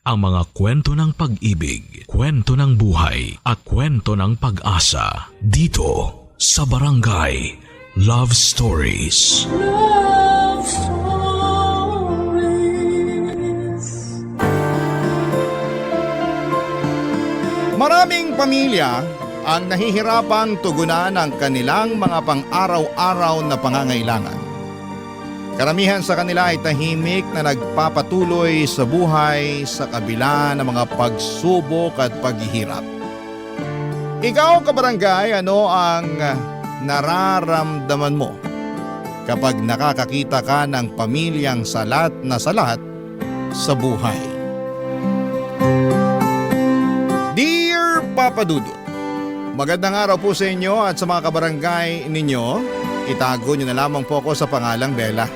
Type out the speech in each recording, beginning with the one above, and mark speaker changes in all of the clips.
Speaker 1: ang mga kwento ng pag-ibig, kwento ng buhay at kwento ng pag-asa dito sa Barangay Love Stories.
Speaker 2: Love Stories.
Speaker 3: Maraming pamilya ang nahihirapang tugunan ang kanilang mga pang-araw-araw na pangangailangan. Karamihan sa kanila ay tahimik na nagpapatuloy sa buhay sa kabila ng mga pagsubok at paghihirap. Ikaw, kabarangay, ano ang nararamdaman mo kapag nakakakita ka ng pamilyang salat na salat sa buhay? Dear Papa Dudut, magandang araw po sa inyo at sa mga kabarangay ninyo. Itago nyo na lamang po ako sa pangalang Bella.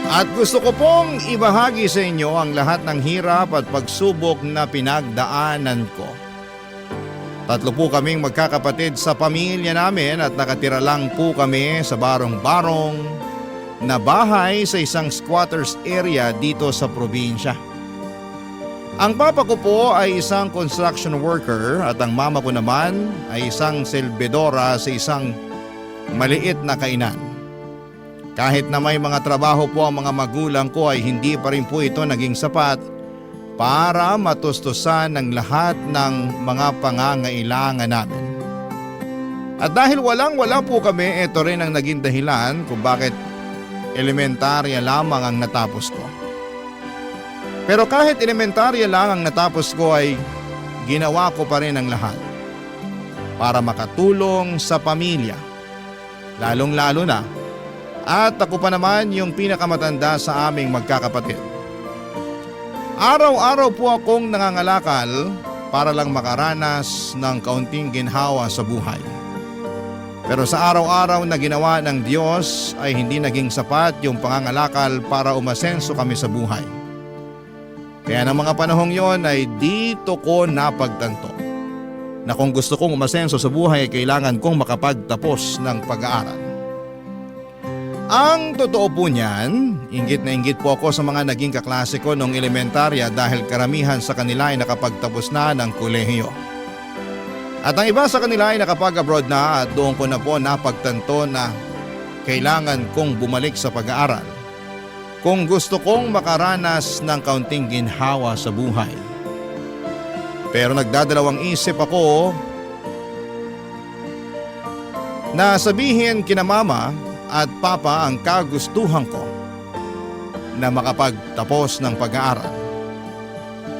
Speaker 3: At gusto ko pong ibahagi sa inyo ang lahat ng hirap at pagsubok na pinagdaanan ko. Tatlo po kaming magkakapatid sa pamilya namin at nakatira lang po kami sa barong-barong na bahay sa isang squatters area dito sa probinsya. Ang papa ko po ay isang construction worker at ang mama ko naman ay isang selbedora sa isang maliit na kainan. Kahit na may mga trabaho po ang mga magulang ko ay hindi pa rin po ito naging sapat para matustusan ng lahat ng mga pangangailangan namin. At dahil walang-wala po kami, ito rin ang naging dahilan kung bakit elementarya lamang ang natapos ko. Pero kahit elementarya lang ang natapos ko ay ginawa ko pa rin ang lahat para makatulong sa pamilya, lalong-lalo na at ako pa naman yung pinakamatanda sa aming magkakapatid. Araw-araw po akong nangangalakal para lang makaranas ng kaunting ginhawa sa buhay. Pero sa araw-araw na ginawa ng Diyos ay hindi naging sapat yung pangangalakal para umasenso kami sa buhay. Kaya ng mga panahong yon ay dito ko napagtanto na kung gusto kong umasenso sa buhay ay kailangan kong makapagtapos ng pag-aaral. Ang totoo po niyan, inggit na inggit po ako sa mga naging kaklase ko noong elementarya dahil karamihan sa kanila ay nakapagtapos na ng kolehiyo. At ang iba sa kanila ay nakapag-abroad na at doon ko na po napagtanto na kailangan kong bumalik sa pag-aaral kung gusto kong makaranas ng kaunting ginhawa sa buhay. Pero nagdadalawang isip ako na sabihin kina mama at papa ang kagustuhan ko na makapagtapos ng pag-aaral.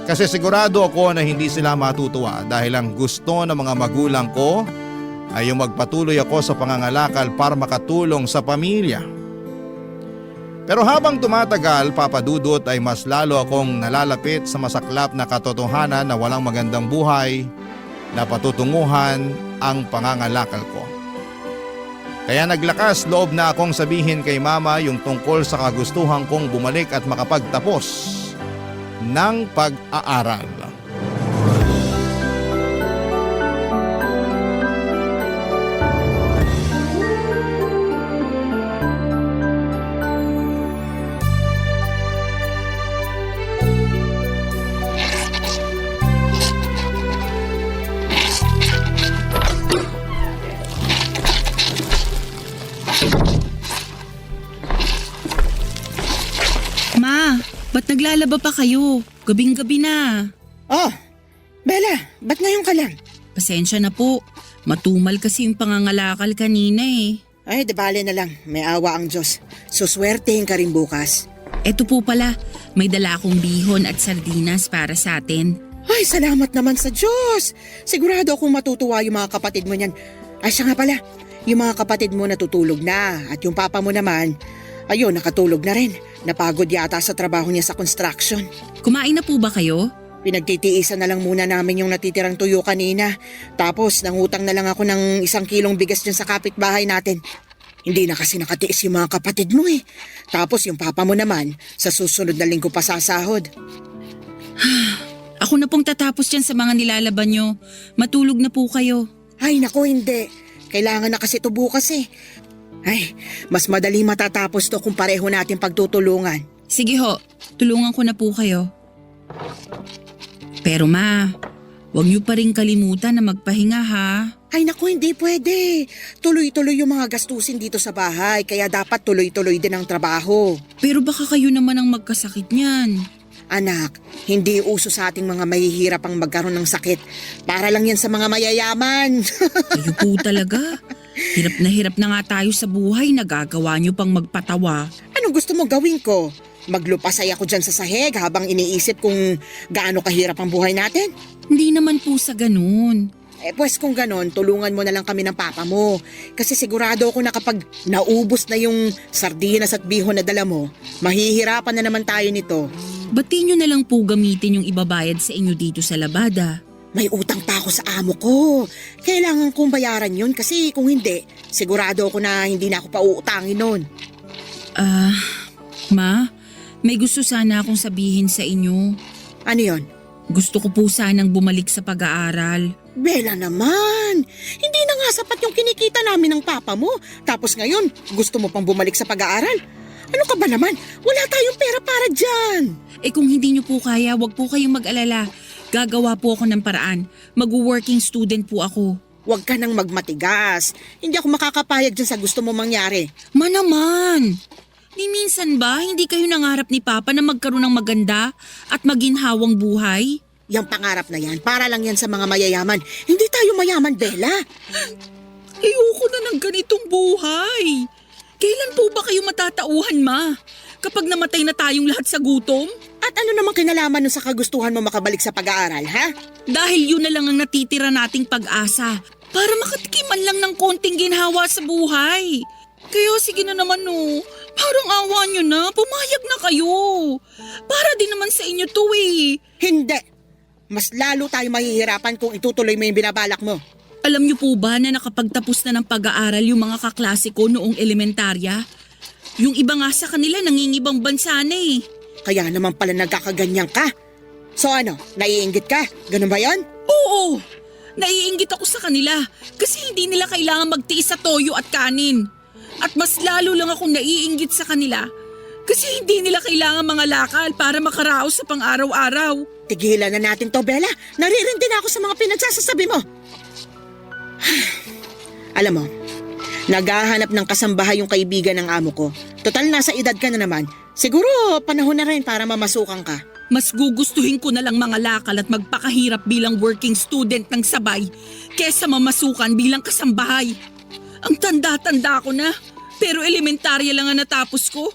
Speaker 3: Kasi sigurado ako na hindi sila matutuwa dahil ang gusto ng mga magulang ko ay yung magpatuloy ako sa pangangalakal para makatulong sa pamilya. Pero habang tumatagal, Papa Dudut, ay mas lalo akong nalalapit sa masaklap na katotohanan na walang magandang buhay na patutunguhan ang pangangalakal ko. Kaya naglakas loob na akong sabihin kay mama yung tungkol sa kagustuhan kong bumalik at makapagtapos ng pag-aaral.
Speaker 4: Ba't naglalaba pa kayo? Gabing-gabi na.
Speaker 5: Oh, Bella, ba't ngayon ka lang?
Speaker 4: Pasensya na po. Matumal kasi yung pangangalakal kanina eh.
Speaker 5: Ay, bale na lang. May awa ang Diyos. Suswertehin ka rin bukas.
Speaker 4: Eto po pala, may dala akong bihon at sardinas para sa atin.
Speaker 5: Ay, salamat naman sa Diyos. Sigurado akong matutuwa yung mga kapatid mo niyan. Ay, siya nga pala. Yung mga kapatid mo natutulog na. At yung papa mo naman, ayun, nakatulog na rin. Napagod yata sa trabaho niya sa construction.
Speaker 4: Kumain na po ba kayo?
Speaker 5: Pinagtitiisan na lang muna namin yung natitirang tuyo kanina. Tapos nangutang na lang ako ng 1 kilong bigas dyan sa kapitbahay natin. Hindi na kasi nakatiis yung mga kapatid mo eh. Tapos yung papa mo naman, sa susunod na linggo pa sasahod.
Speaker 4: Ako na pong tatapos dyan sa mga nilalaban nyo. Matulog na po kayo.
Speaker 5: Ay naku, hindi. Kailangan na kasi ito bukas eh. Ay, mas madali matatapos to kung pareho natin pagtutulungan.
Speaker 4: Sige ho, tulungan ko na po kayo. Pero ma, huwag niyo pa rin kalimutan na magpahinga ha.
Speaker 5: Ay naku, hindi pwede. Tuloy-tuloy yung mga gastusin dito sa bahay, kaya dapat tuloy-tuloy din ang trabaho.
Speaker 4: Pero baka kayo naman ang magkasakit niyan.
Speaker 5: Anak, hindi uso sa ating mga mahihirap ang magkaroon ng sakit. Para lang yan sa mga mayayaman.
Speaker 4: Kayo po talaga. Hirap na nga tayo sa buhay, nagagawa niyo pang magpatawa.
Speaker 5: Anong gusto mo gawin ko? Maglupasay ako dyan sa sahig habang iniisip kung gaano kahirap ang buhay natin?
Speaker 4: Hindi naman po sa ganun.
Speaker 5: Pues kung ganon, tulungan mo na lang kami ng papa mo. Kasi sigurado ako na kapag naubos na yung sardinas at bihon na dala mo, mahihirapan na naman tayo nito.
Speaker 4: Bati nyo na lang po gamitin yung ibabayad sa inyo dito sa labada.
Speaker 5: May utang pa ako sa amo ko. Kailangan kong bayaran yun kasi kung hindi, sigurado ako na hindi na ako pauutangin nun.
Speaker 4: Ma, may gusto sana akong sabihin sa inyo.
Speaker 5: Ano yon?
Speaker 4: Gusto ko po sanang bumalik sa pag-aaral.
Speaker 5: Bella naman, hindi na nga sapat yung kinikita namin ng papa mo. Tapos ngayon, gusto mo pang bumalik sa pag-aaral? Ano ka ba naman? Wala tayong pera para dyan.
Speaker 4: Kung hindi nyo po kaya, wag po kayong mag-alala. Gagawa po ako ng paraan. Mag-working student po ako.
Speaker 5: Huwag ka nang magmatigas. Hindi ako makakapayag dyan sa gusto mo mangyari.
Speaker 4: Ma naman! Ni minsan ba hindi kayo nangarap ni Papa na magkaroon ng maganda at maginhawang buhay?
Speaker 5: Yang pangarap na yan, para lang yan sa mga mayayaman. Hindi tayo mayaman, Bella.
Speaker 4: Ayoko na ng ganitong buhay. Kailan po ba kayo matatauhan, Ma? Kapag namatay na tayong lahat sa gutom?
Speaker 5: At ano namang kinalaman nun sa kagustuhan mo makabalik sa pag-aaral, ha?
Speaker 4: Dahil yun na lang ang natitira nating pag-asa para makatikiman lang ng konting ginhawa sa buhay. Kaya sige na naman no, parang awa nyo na, pumayag na kayo. Para din naman sa inyo to eh.
Speaker 5: Hindi. Mas lalo tayo mahihirapan kung itutuloy mo yung binabalak mo.
Speaker 4: Alam niyo po ba na nakapagtapos na ng pag-aaral yung mga kaklase ko noong elementarya? Yung iba nga sa kanila nangingibang bansa na eh.
Speaker 5: Kaya naman pala nagkakaganyan ka. So ano, naiinggit ka? Ganun ba yon?
Speaker 4: Oo, naiinggit ako sa kanila kasi hindi nila kailangan magtiis sa toyo at kanin. At mas lalo lang akong naiinggit sa kanila kasi hindi nila kailangan mga lakal para makaraos sa pang-araw-araw.
Speaker 5: Tigilan na natin to, Bella. Naririndi na ako sa mga pinagsasasabi mo. Alam mo, naghahanap ng kasambahay yung kaibigan ng amo ko. Total nasa edad ka na naman. Siguro panahon na rin para mamasukan ka.
Speaker 4: Mas gugustuhin ko na lang mga lakal at magpakahirap bilang working student ng sabay kesa mamasukan bilang kasambahay. Ang tanda-tanda ko na, pero elementarya lang ang natapos ko.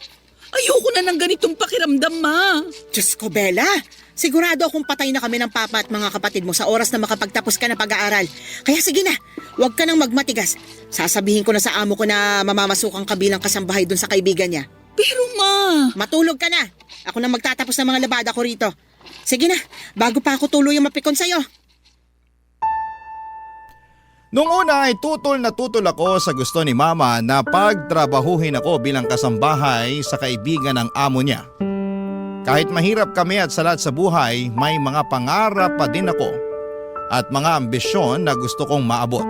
Speaker 4: Ayoko na ng ganitong pakiramdam, Ma.
Speaker 5: Diyos ko, Bella. Sigurado akong patay na kami ng papa at mga kapatid mo sa oras na makapagtapos ka ng pag-aaral. Kaya sige na, huwag ka nang magmatigas. Sasabihin ko na sa amo ko na mamamasukan ka bilang kasambahay dun sa kaibigan niya.
Speaker 4: Pero Ma...
Speaker 5: Matulog ka na. Ako na magtatapos ng mga labada ko rito. Sige na, bago pa ako tuluyang mapikon sa'yo.
Speaker 3: Noong una ay tutol na tutol ako sa gusto ni Mama na pagtrabahuhin ako bilang kasambahay sa kaibigan ng amo niya. Kahit mahirap kami at salat sa buhay, may mga pangarap pa din ako at mga ambisyon na gusto kong maabot.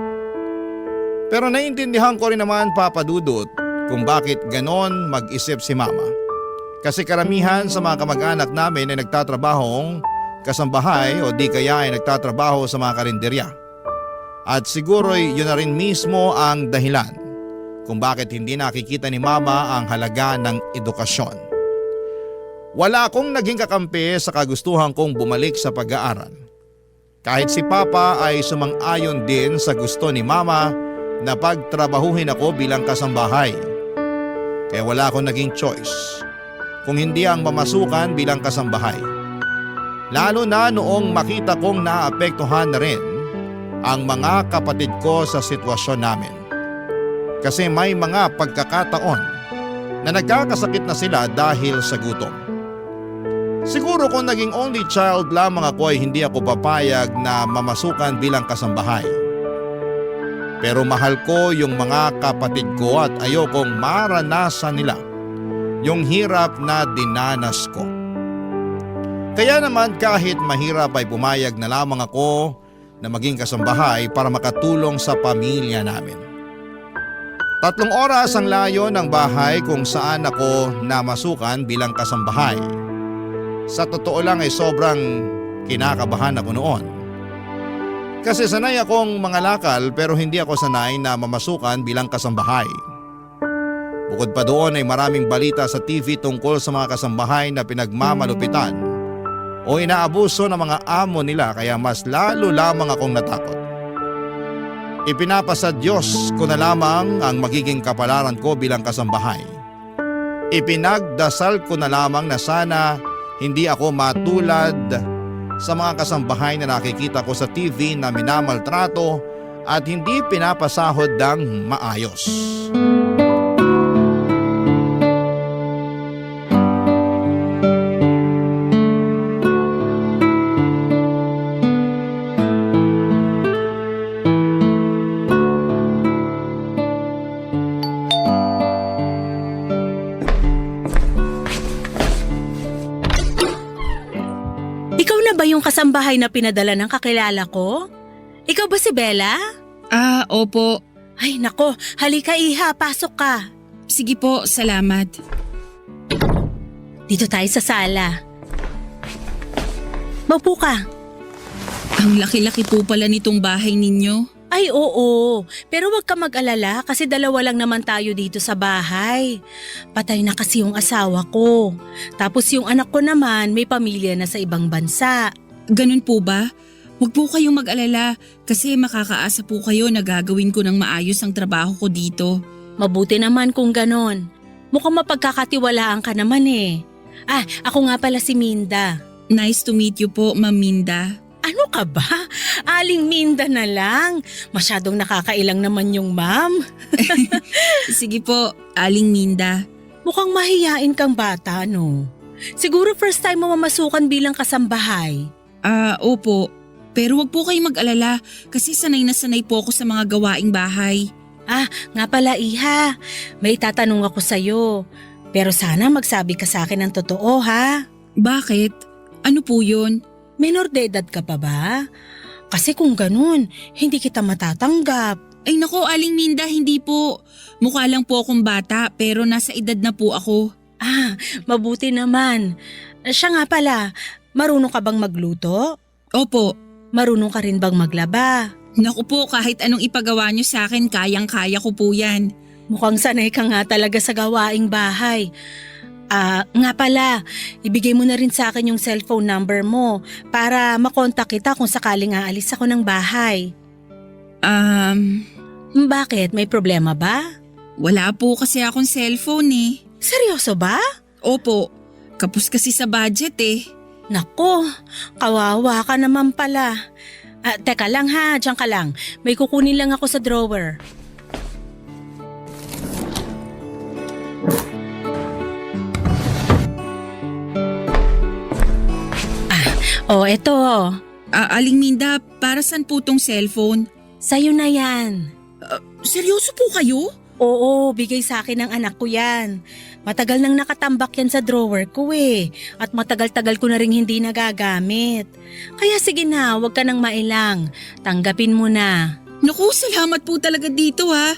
Speaker 3: Pero naiintindihan ko rin naman, Papa Dudut, kung bakit ganon mag-isip si Mama. Kasi karamihan sa mga kamag-anak namin ay nagtatrabahong kasambahay o di kaya ay nagtatrabaho sa mga karinderya. At siguro'y yun na rin mismo ang dahilan kung bakit hindi nakikita ni Mama ang halaga ng edukasyon. Wala akong naging kakampi sa kagustuhan kong bumalik sa pag-aaral. Kahit si Papa ay sumang-ayon din sa gusto ni Mama na pagtrabahuhin ako bilang kasambahay. Kaya wala akong naging choice kung hindi ang mamasukan bilang kasambahay. Lalo na noong makita kong naapektuhan na rin ang mga kapatid ko sa sitwasyon namin. Kasi may mga pagkakataon na nagkakasakit na sila dahil sa gutom. Siguro kung naging only child lamang ako ay hindi ako papayag na mamasukan bilang kasambahay. Pero mahal ko yung mga kapatid ko at ayokong maranasan nila yung hirap na dinanas ko. Kaya naman kahit mahirap ay pumayag na lamang ako na maging kasambahay para makatulong sa pamilya namin. 3 oras ang layo ng bahay kung saan ako namasukan bilang kasambahay. Sa totoo lang ay sobrang kinakabahan ako noon. Kasi sanay akong mangalakal pero hindi ako sanay na mamasukan bilang kasambahay. Bukod pa doon ay maraming balita sa TV tungkol sa mga kasambahay na pinagmamalupitan o inaabuso ng mga amo nila kaya mas lalo lamang akong natakot. Ipinapasa Diyos ko na lamang ang magiging kapalaran ko bilang kasambahay. Ipinagdasal ko na lamang na sana hindi ako matulad sa mga kasambahay na nakikita ko sa TV na minamaltrato at hindi pinapasahod ng maayos.
Speaker 6: Ikaw na ba yung kasambahay na pinadala ng kakilala ko? Ikaw ba si Bella?
Speaker 4: Opo.
Speaker 6: Ay nako, halika Iha, pasok ka.
Speaker 4: Sige po, salamat.
Speaker 6: Dito tayo sa sala. Maupo ka.
Speaker 4: Ang laki-laki po pala nitong bahay ninyo.
Speaker 6: Ay oo, pero wag ka mag-alala kasi dalawa lang naman tayo dito sa bahay. Patay na kasi yung asawa ko. Tapos yung anak ko naman may pamilya na sa ibang bansa.
Speaker 4: Ganun po ba? Huwag po kayong mag-alala kasi makakaasa po kayo na gagawin ko ng maayos ang trabaho ko dito.
Speaker 6: Mabuti naman kung ganon. Mukhang mapagkakatiwalaan ka naman eh. Ako nga pala si Minda.
Speaker 4: Nice to meet you po, Ma'am Minda.
Speaker 6: Ano ka ba? Aling Minda na lang. Masyadong nakakailang naman yung ma'am.
Speaker 4: Sige po, Aling Minda.
Speaker 6: Mukhang mahiyain kang bata, no? Siguro first time mo mamasukan bilang kasambahay.
Speaker 4: Opo. Pero wag po kayong mag-alala kasi sanay na sanay po ako sa mga gawaing bahay.
Speaker 6: Nga pala Iha, may tatanong ako sa'yo. Pero sana magsabi ka sa akin ng totoo ha.
Speaker 4: Bakit? Ano po yun?
Speaker 6: Menor de edad ka pa ba? Kasi kung ganun, hindi kita matatanggap.
Speaker 4: Ay nako, Aling Minda, hindi po. Mukha lang po akong bata pero nasa edad na po ako.
Speaker 6: Mabuti naman. Siya nga pala, marunong ka bang magluto?
Speaker 4: Opo.
Speaker 6: Marunong ka rin bang maglaba?
Speaker 4: Naku po, kahit anong ipagawa niyo sa akin, kayang-kaya ko po yan.
Speaker 6: Mukhang sanay ka nga talaga sa gawaing bahay. Nga pala, ibigay mo na rin sa akin yung cellphone number mo para makontak kita kung sakaling aalis ako ng bahay. Bakit? May problema ba?
Speaker 4: Wala po kasi akong cellphone eh.
Speaker 6: Seryoso ba?
Speaker 4: Opo, kapos kasi sa budget eh.
Speaker 6: Nako, kawawa ka naman pala. Teka lang ha, diyan ka lang. May kukunin lang ako sa drawer. Eto.
Speaker 4: Aling Minda, para saan po tong cellphone?
Speaker 6: Sa'yo na yan.
Speaker 4: Seryoso po kayo?
Speaker 6: Oo, bigay sa akin ng anak ko yan. Matagal nang nakatambak yan sa drawer ko eh. At matagal-tagal ko na rin hindi nagagamit. Kaya sige na, huwag ka nang mailang. Tanggapin mo na.
Speaker 4: Naku, salamat po talaga dito ha.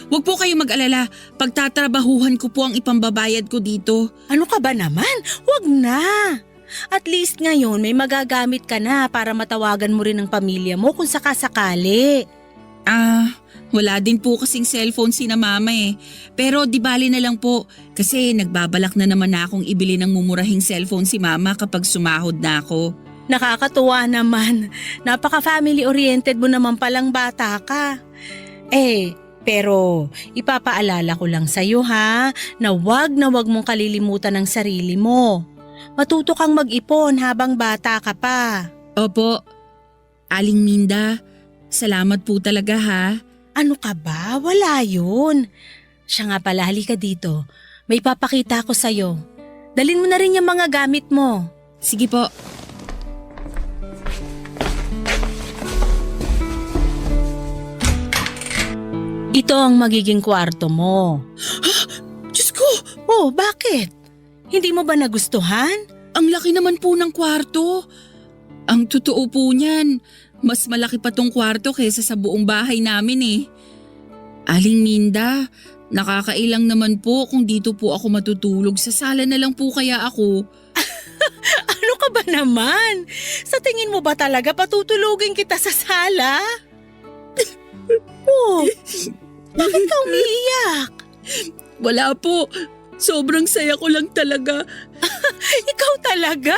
Speaker 4: Wag po kayo mag-alala. Pagtatrabahuhan ko po ang ipambabayad ko dito.
Speaker 6: Ano ka ba naman? Huwag na. At least ngayon may magagamit ka na para matawagan mo rin ang pamilya mo kung sakasakali.
Speaker 4: Wala din po kasing cellphone si na mama eh. Pero di bali na lang po kasi nagbabalak na naman na akong ibili ng mumurahing cellphone si mama kapag sumahod na ako.
Speaker 6: Nakakatuwa naman. Napaka-family oriented mo naman palang bata ka. Pero ipapaalala ko lang sa'yo ha na wag mong kalilimutan ang sarili mo. Matuto kang mag-ipon habang bata ka pa.
Speaker 4: Opo. Aling Minda, salamat po talaga ha.
Speaker 6: Ano ka ba? Wala yun. Siya nga pala, halika dito. May papakita ko sa'yo. Dalin mo na rin yung mga gamit mo.
Speaker 4: Sige po.
Speaker 6: Ito ang magiging kwarto mo.
Speaker 4: Diyos ko!
Speaker 6: Oh, bakit? Hindi mo ba nagustuhan?
Speaker 4: Ang laki naman po ng kwarto. Ang totoo po niyan, mas malaki pa tong kwarto kaysa sa buong bahay namin eh. Aling Minda, nakakailang naman po kung dito po ako matutulog. Sa sala na lang po kaya ako.
Speaker 6: Ano ka ba naman? Sa tingin mo ba talaga patutulugin kita sa sala? Oh, bakit ka umiiyak?
Speaker 4: Wala po. Sobrang saya ko lang talaga.
Speaker 6: Ikaw talaga?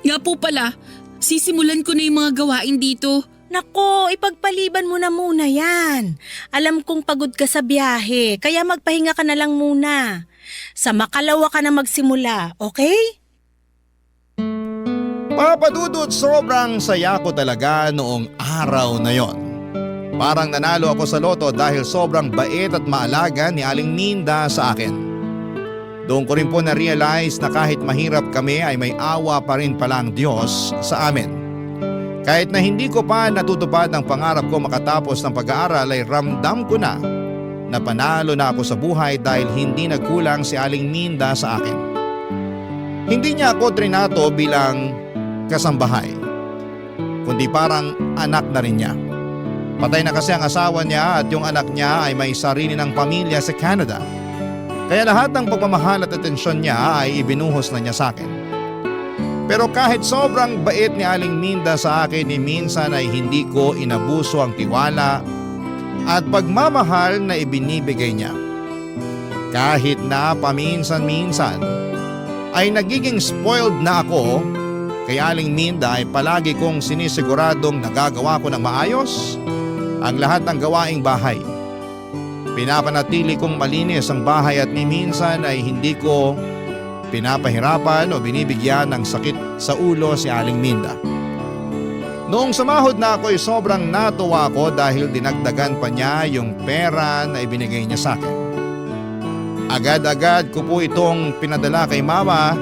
Speaker 4: Nga po pala, sisimulan ko na yung mga gawain dito.
Speaker 6: Nako, ipagpaliban mo na muna yan. Alam kong pagod ka sa biyahe, kaya magpahinga ka na lang muna. Sa makalawa ka na magsimula, okay?
Speaker 3: Papa Dudut, sobrang saya ko talaga noong araw na yon. Parang nanalo ako sa loto dahil sobrang bait at maalaga ni Aling Minda sa akin. Doon ko rin po na-realize na kahit mahirap kami ay may awa pa rin palang Diyos sa amin. Kahit na hindi ko pa natutupad ang pangarap ko makatapos ng pag-aaral ay ramdam ko na panalo na ako sa buhay dahil hindi nagkulang si Aling Minda sa akin. Hindi niya ako trinato bilang kasambahay, kundi parang anak na rin niya. Patay na kasi ang asawa niya at yung anak niya ay may sarili ng pamilya sa Canada. Kaya lahat ng pagmamahal at atensyon niya ay ibinuhos na niya sa akin. Pero kahit sobrang bait ni Aling Minda sa akin ni minsan ay hindi ko inabuso ang tiwala at pagmamahal na ibinibigay niya. Kahit na paminsan-minsan ay nagiging spoiled na ako, kay Aling Minda ay palagi kong sinisiguradong nagagawa ko ng maayos ang lahat ng gawaing bahay. Pinapanatili kong malinis ang bahay at ni minsan ay hindi ko pinapahirapan o binibigyan ng sakit sa ulo si Aling Minda. Noong sumahod na ako ay sobrang natuwa ko dahil dinagdagan pa niya yung pera na ibinigay niya sa akin. Agad-agad ko po itong pinadala kay mama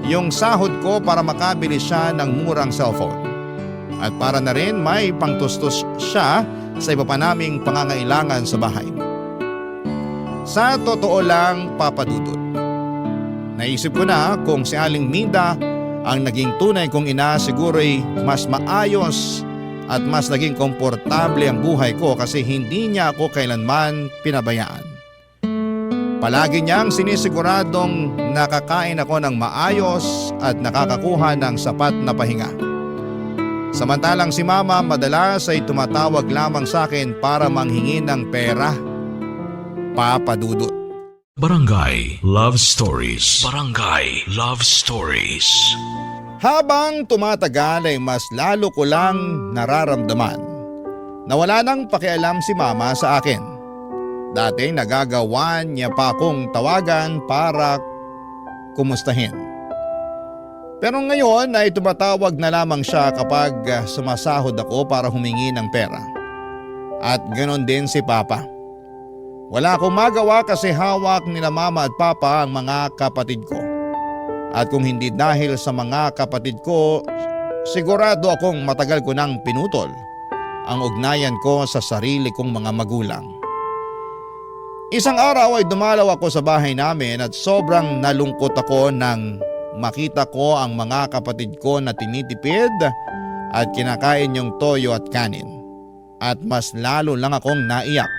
Speaker 3: yung sahod ko para makabili siya ng murang cellphone. At para na rin may pangtustos siya sa iba pa naming pangangailangan sa bahay. Sa totoo lang, Papa Dudut, naisip ko na kung si Aling Minda ang naging tunay kong ina, siguro'y mas maayos at mas naging komportable ang buhay ko kasi hindi niya ako kailanman pinabayaan. Palagi niyang sinisiguradong nakakain ako ng maayos at nakakakuha ng sapat na pahinga. Samantalang si Mama madalas ay tumatawag lamang sa akin para manghingi ng pera. Papa Dudut.
Speaker 1: Barangay Love Stories. Barangay Love Stories.
Speaker 3: Habang tumatagal ay mas lalo ko lang nararamdaman na wala nang pakialam si Mama sa akin. Dati nagagawan niya pa akong tawagan para kumustahin. Pero ngayon ay tumatawag na lamang siya kapag sumasahod ako para humingi ng pera. At ganon din si Papa. Wala akong magawa kasi hawak nila Mama at Papa ang mga kapatid ko. At kung hindi dahil sa mga kapatid ko, sigurado akong matagal ko nang pinutol ang ugnayan ko sa sarili kong mga magulang. Isang araw ay dumalaw ako sa bahay namin at sobrang nalungkot ako nang makita ko ang mga kapatid ko na tinitipid at kinakain yung toyo at kanin. At mas lalo lang akong naiyak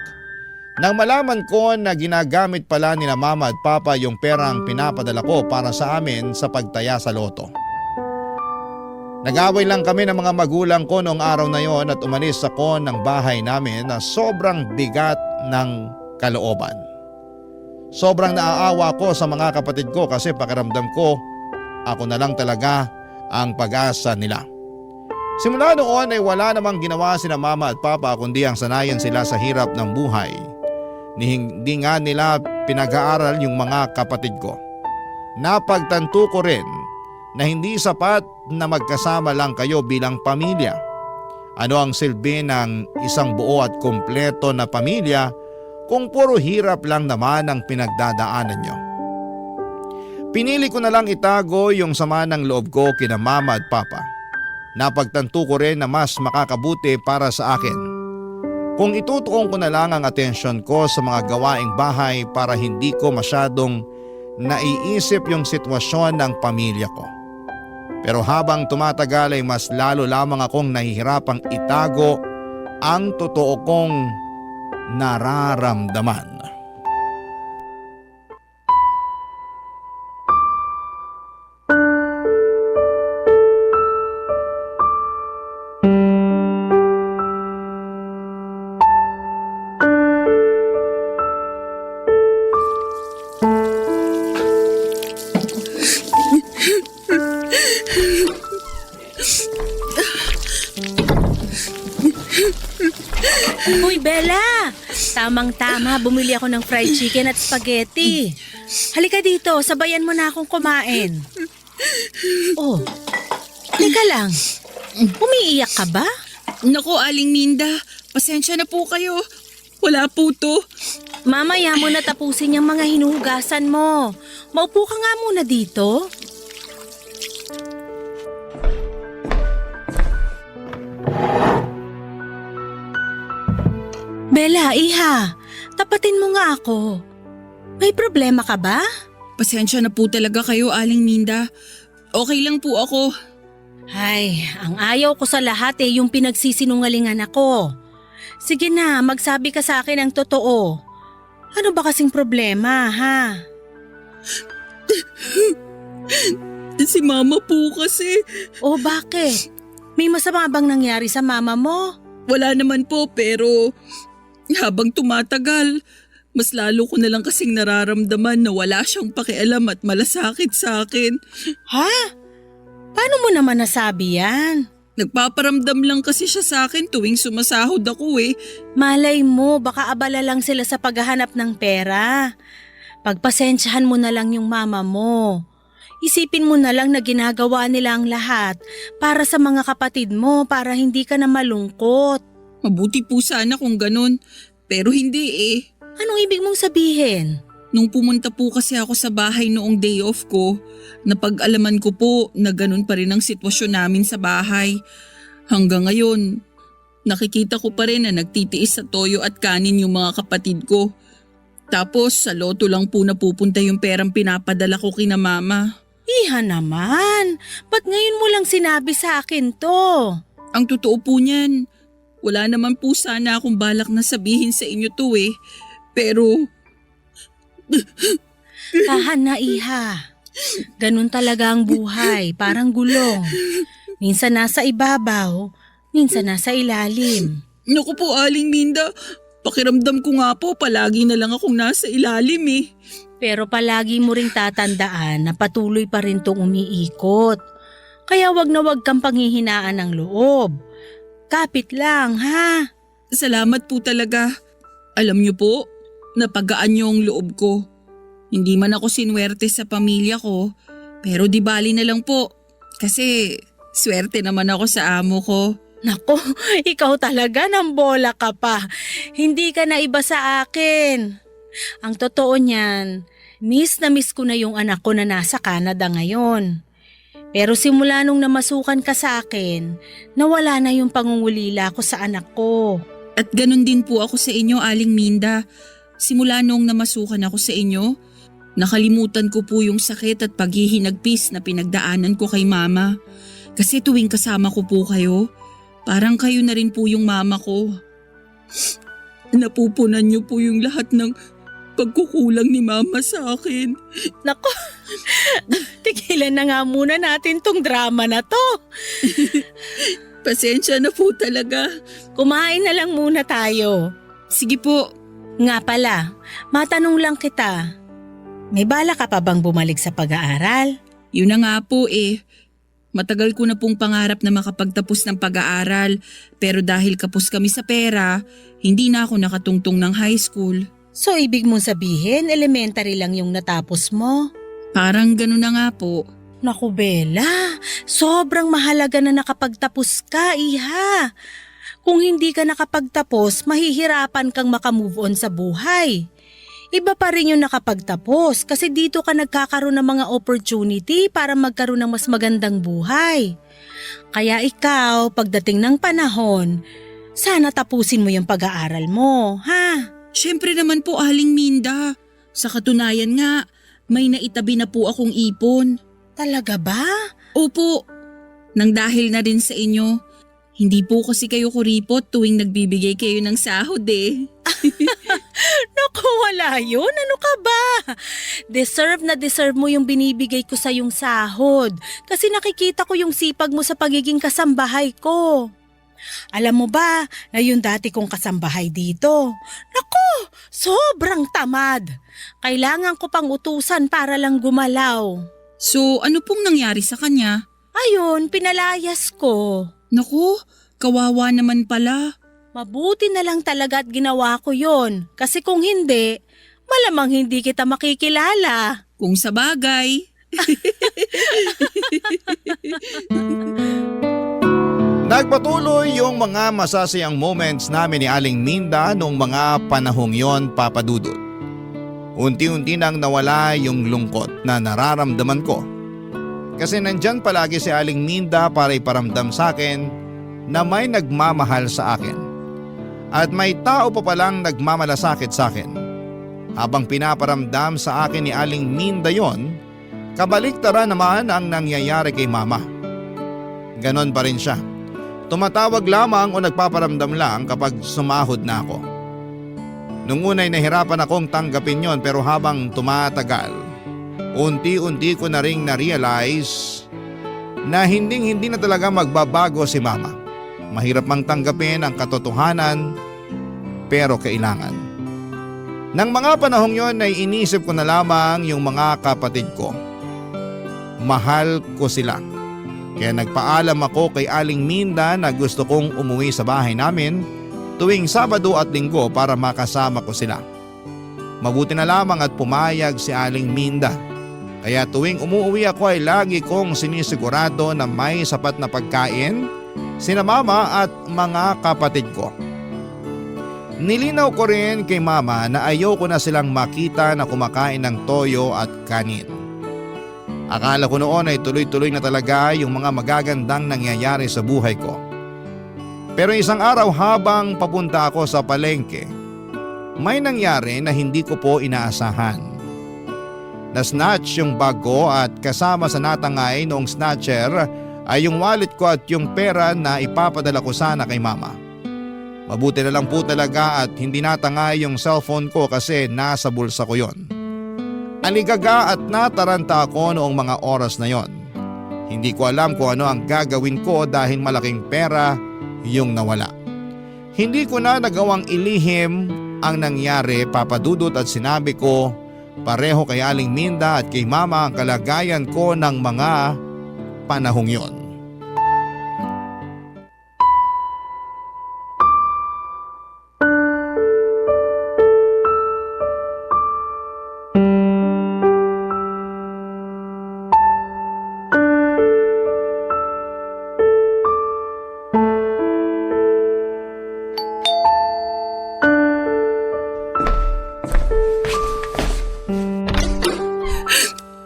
Speaker 3: nang malaman ko na ginagamit pala nila Mama at Papa yung perang pinapadala ko para sa amin sa pagtaya sa loto. Nag-away lang kami ng mga magulang ko noong araw na yon at umalis ako ng bahay namin na sobrang bigat ng kalooban. Sobrang naaawa ko sa mga kapatid ko kasi pakiramdam ko ako na lang talaga ang pag-asa nila. Simula noon ay wala namang ginawa sina Mama at Papa kundi ang sanayan sila sa hirap ng buhay. Hindi nga nila pinag-aaral yung mga kapatid ko. Napagtanto ko rin na hindi sapat na magkasama lang kayo bilang pamilya. Ano ang silbi ng isang buo at kumpleto na pamilya kung puro hirap lang naman ang pinagdadaanan nyo? Pinili ko na lang itago yung sama ng loob ko kina Mama at Papa. Napagtanto ko rin na mas makakabuti para sa akin kung itutuon ko na lang ang atensyon ko sa mga gawaing bahay para hindi ko masyadong naiisip yung sitwasyon ng pamilya ko. Pero habang tumatagal ay mas lalo lamang akong nahihirapang itago ang totoo kong nararamdaman.
Speaker 6: Uy, Bella! Tamang-tama, bumili ako ng fried chicken at spaghetti. Halika dito, sabayan mo na akong kumain. Oh, teka lang. Umiiyak ka ba?
Speaker 4: Naku, Aling Minda, pasensya na po kayo. Wala po to.
Speaker 6: Mamaya mo na tapusin yung mga hinuhugasan mo. Maupo ka nga muna dito. Bella, iha, tapatin mo nga ako. May problema ka ba?
Speaker 4: Pasensya na po talaga kayo, Aling Minda. Okay lang po ako.
Speaker 6: Ay, ang ayaw ko sa lahat yung pinagsisinungalingan ako. Sige na, magsabi ka sa akin ang totoo. Ano ba kasing problema, ha?
Speaker 4: Si Mama po kasi.
Speaker 6: O bakit? May masama bang nangyari sa mama mo?
Speaker 4: Wala naman po pero habang tumatagal, mas lalo ko na lang kasing nararamdaman na wala siyang pakialam at malasakit sa akin.
Speaker 6: Ha? Paano mo naman nasabi yan?
Speaker 4: Nagpaparamdam lang kasi siya sa akin tuwing sumasahod ako eh.
Speaker 6: Malay mo, baka abala lang sila sa paghahanap ng pera. Pagpasensyahan mo na lang yung mama mo. Isipin mo na lang na ginagawa nila ang lahat para sa mga kapatid mo para hindi ka na malungkot.
Speaker 4: Mabuti po sana kung ganun, pero hindi eh.
Speaker 6: Anong ibig mong sabihin?
Speaker 4: Nung pumunta po kasi ako sa bahay noong day off ko, napag-alaman ko po na ganun pa rin ang sitwasyon namin sa bahay. Hanggang ngayon, nakikita ko pa rin na nagtitiis sa toyo at kanin yung mga kapatid ko. Tapos sa loto lang po napupunta yung perang pinapadala ko kina mama.
Speaker 6: Iha naman, ba't ngayon mo lang sinabi sa akin to?
Speaker 4: Ang totoo po niyan, wala naman po sana akong balak na sabihin sa inyo to eh. Pero
Speaker 6: Tahan na, iha. Ganun talaga ang buhay, parang gulong. Minsan nasa ibabaw, minsan nasa ilalim.
Speaker 4: naku po Aling Minda, pakiramdam ko nga po palagi na lang akong nasa ilalim eh.
Speaker 6: Pero palagi mo ring tatandaan na patuloy pa rin tong umiikot. Kaya wag na wag kang panghihinaan ng loob. Kapit lang, ha?
Speaker 4: Salamat po talaga. Alam niyo po, napagaan niyo ang loob ko. Hindi man ako sinwerte sa pamilya ko, pero di bali na lang po. Kasi swerte naman ako sa amo ko.
Speaker 6: Nako, ikaw talaga ng bola ka pa. Hindi ka na iba sa akin. Ang totoo niyan, miss na miss ko na yung anak ko na nasa Canada ngayon. Pero simula nung namasukan ka sa akin, nawala na yung pangungulila ko sa anak ko.
Speaker 4: At ganun din po ako sa inyo, Aling Minda. Simula nung namasukan ako sa inyo, nakalimutan ko po yung sakit at paghihinagpis na pinagdaanan ko kay mama. Kasi tuwing kasama ko po kayo, parang kayo na rin po yung mama ko. Napupunan niyo po yung lahat ng pagkukulang ni mama sa akin.
Speaker 6: Nako, tigilan na nga muna natin tong drama na to.
Speaker 4: Pasensya na po talaga.
Speaker 6: Kumain na lang muna tayo.
Speaker 4: Sige po.
Speaker 6: Nga pala, matanong lang kita. May bala ka pa bang bumalik sa pag-aaral?
Speaker 4: Yun na nga po eh. Matagal ko na pong pangarap na makapagtapos ng pag-aaral pero dahil kapos kami sa pera, hindi na ako nakatungtong ng high school.
Speaker 6: So ibig mong sabihin, elementary lang yung natapos mo?
Speaker 4: Parang gano'n na nga po.
Speaker 6: Naku Bella, sobrang mahalaga na nakapagtapos ka, iha. Kung hindi ka nakapagtapos, mahihirapan kang makamove on sa buhay. Iba pa rin yung nakapagtapos kasi dito ka nagkakaroon ng mga opportunity para magkaroon ng mas magandang buhay. Kaya ikaw, pagdating ng panahon, sana tapusin mo yung pag-aaral mo, ha?
Speaker 4: Siyempre naman po, Aling Minda. Sa katunayan nga, may naitabi na po akong ipon.
Speaker 6: Talaga ba?
Speaker 4: Opo, nang dahil na rin sa inyo. Hindi po kasi kayo kuripot tuwing nagbibigay kayo ng sahod eh.
Speaker 6: Naku, wala yun. Ano ka ba? Deserve na deserve mo yung binibigay ko sa yung sahod. Kasi nakikita ko yung sipag mo sa pagiging kasambahay ko. Alam mo ba na yung dati kong kasambahay dito? Naku, sobrang tamad. Kailangan ko pang utusan para lang gumalaw.
Speaker 4: So ano pong nangyari sa kanya?
Speaker 6: Ayun, pinalayas ko.
Speaker 4: Naku, kawawa naman pala.
Speaker 6: Mabuti na lang talaga at ginawa ko yon. Kasi kung hindi, malamang hindi kita makikilala.
Speaker 4: Kung sa bagay.
Speaker 3: Nagpatuloy yung mga masasayang moments namin ni Aling Minda noong mga panahong yon, Papa Dudut. Unti-unti nang nawala yung lungkot na nararamdaman ko. Kasi nandyan palagi si Aling Minda para iparamdam sa akin na may nagmamahal sa akin. At may tao pa palang nagmamalasakit sa akin. Habang pinaparamdam sa akin ni Aling Minda yon, kabaliktaran naman ang nangyayari kay Mama. Ganon pa rin siya. Tumatawag lamang o nagpaparamdam lang kapag sumahod na ako. Nung unay nahirapan akong tanggapin yon, pero habang tumatagal, unti-unti ko na ring na-realize na hindi na talaga magbabago si Mama. Mahirap mang tanggapin ang katotohanan, pero kailangan. Nang mga panahong yon ay inisip ko na lamang yung mga kapatid ko. Mahal ko sila. Kaya nagpaalam ako kay Aling Minda na gusto kong umuwi sa bahay namin tuwing Sabado at Linggo para makasama ko sila. Mabuti na lamang at pumayag si Aling Minda. Kaya tuwing umuwi ako ay lagi kong sinisigurado na may sapat na pagkain sina Mama at mga kapatid ko. Nilinaw ko rin kay Mama na ayoko na silang makita na kumakain ng toyo at kanin. Akala ko noon ay tuloy-tuloy na talaga yung mga magagandang nangyayari sa buhay ko. Pero isang araw habang papunta ako sa palengke, may nangyari na hindi ko po inaasahan. Na-snatch yung bag ko at kasama sa natangay noong snatcher ay yung wallet ko at yung pera na ipapadala ko sana kay Mama. Mabuti na lang po talaga at hindi natangay yung cellphone ko kasi nasa bulsa ko yon. Aligaga at nataranta ako noong mga oras na yon. Hindi ko alam kung ano ang gagawin ko dahil malaking pera yung nawala. Hindi ko na nagawang ilihim ang nangyari, Papa Dudut, at sinabi ko pareho kay Aling Minda at kay Mama ang kalagayan ko ng mga panahong yon.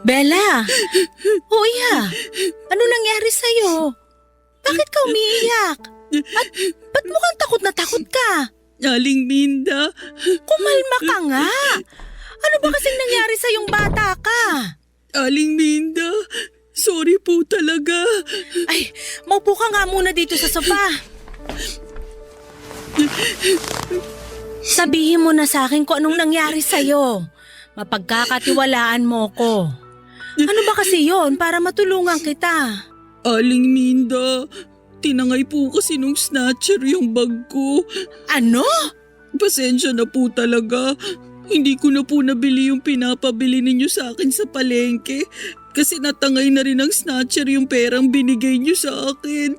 Speaker 6: Bella! Kuya! Ano nangyari sa'yo? Bakit ka umiiyak? At ba't mukhang takot na takot ka?
Speaker 4: Aling Minda.
Speaker 6: Kumalma ka nga! Ano ba kasing nangyari sa yung bata ka?
Speaker 4: Aling Minda. Sorry po talaga.
Speaker 6: Ay, maupo ka nga muna dito sa sofa. Sabihin mo na sa akin kung anong nangyari sa'yo. Mapagkakatiwalaan mo ko. Ano ba kasi yon para matulungan kita?
Speaker 4: Aling Minda, tinangay po kasi nung snatcher yung bag ko.
Speaker 6: Ano?
Speaker 4: Pasensya na po talaga. Hindi ko na po nabili yung pinapabili ninyo sa akin sa palengke. Kasi natangay na rin ng snatcher yung perang binigay niyo sa akin.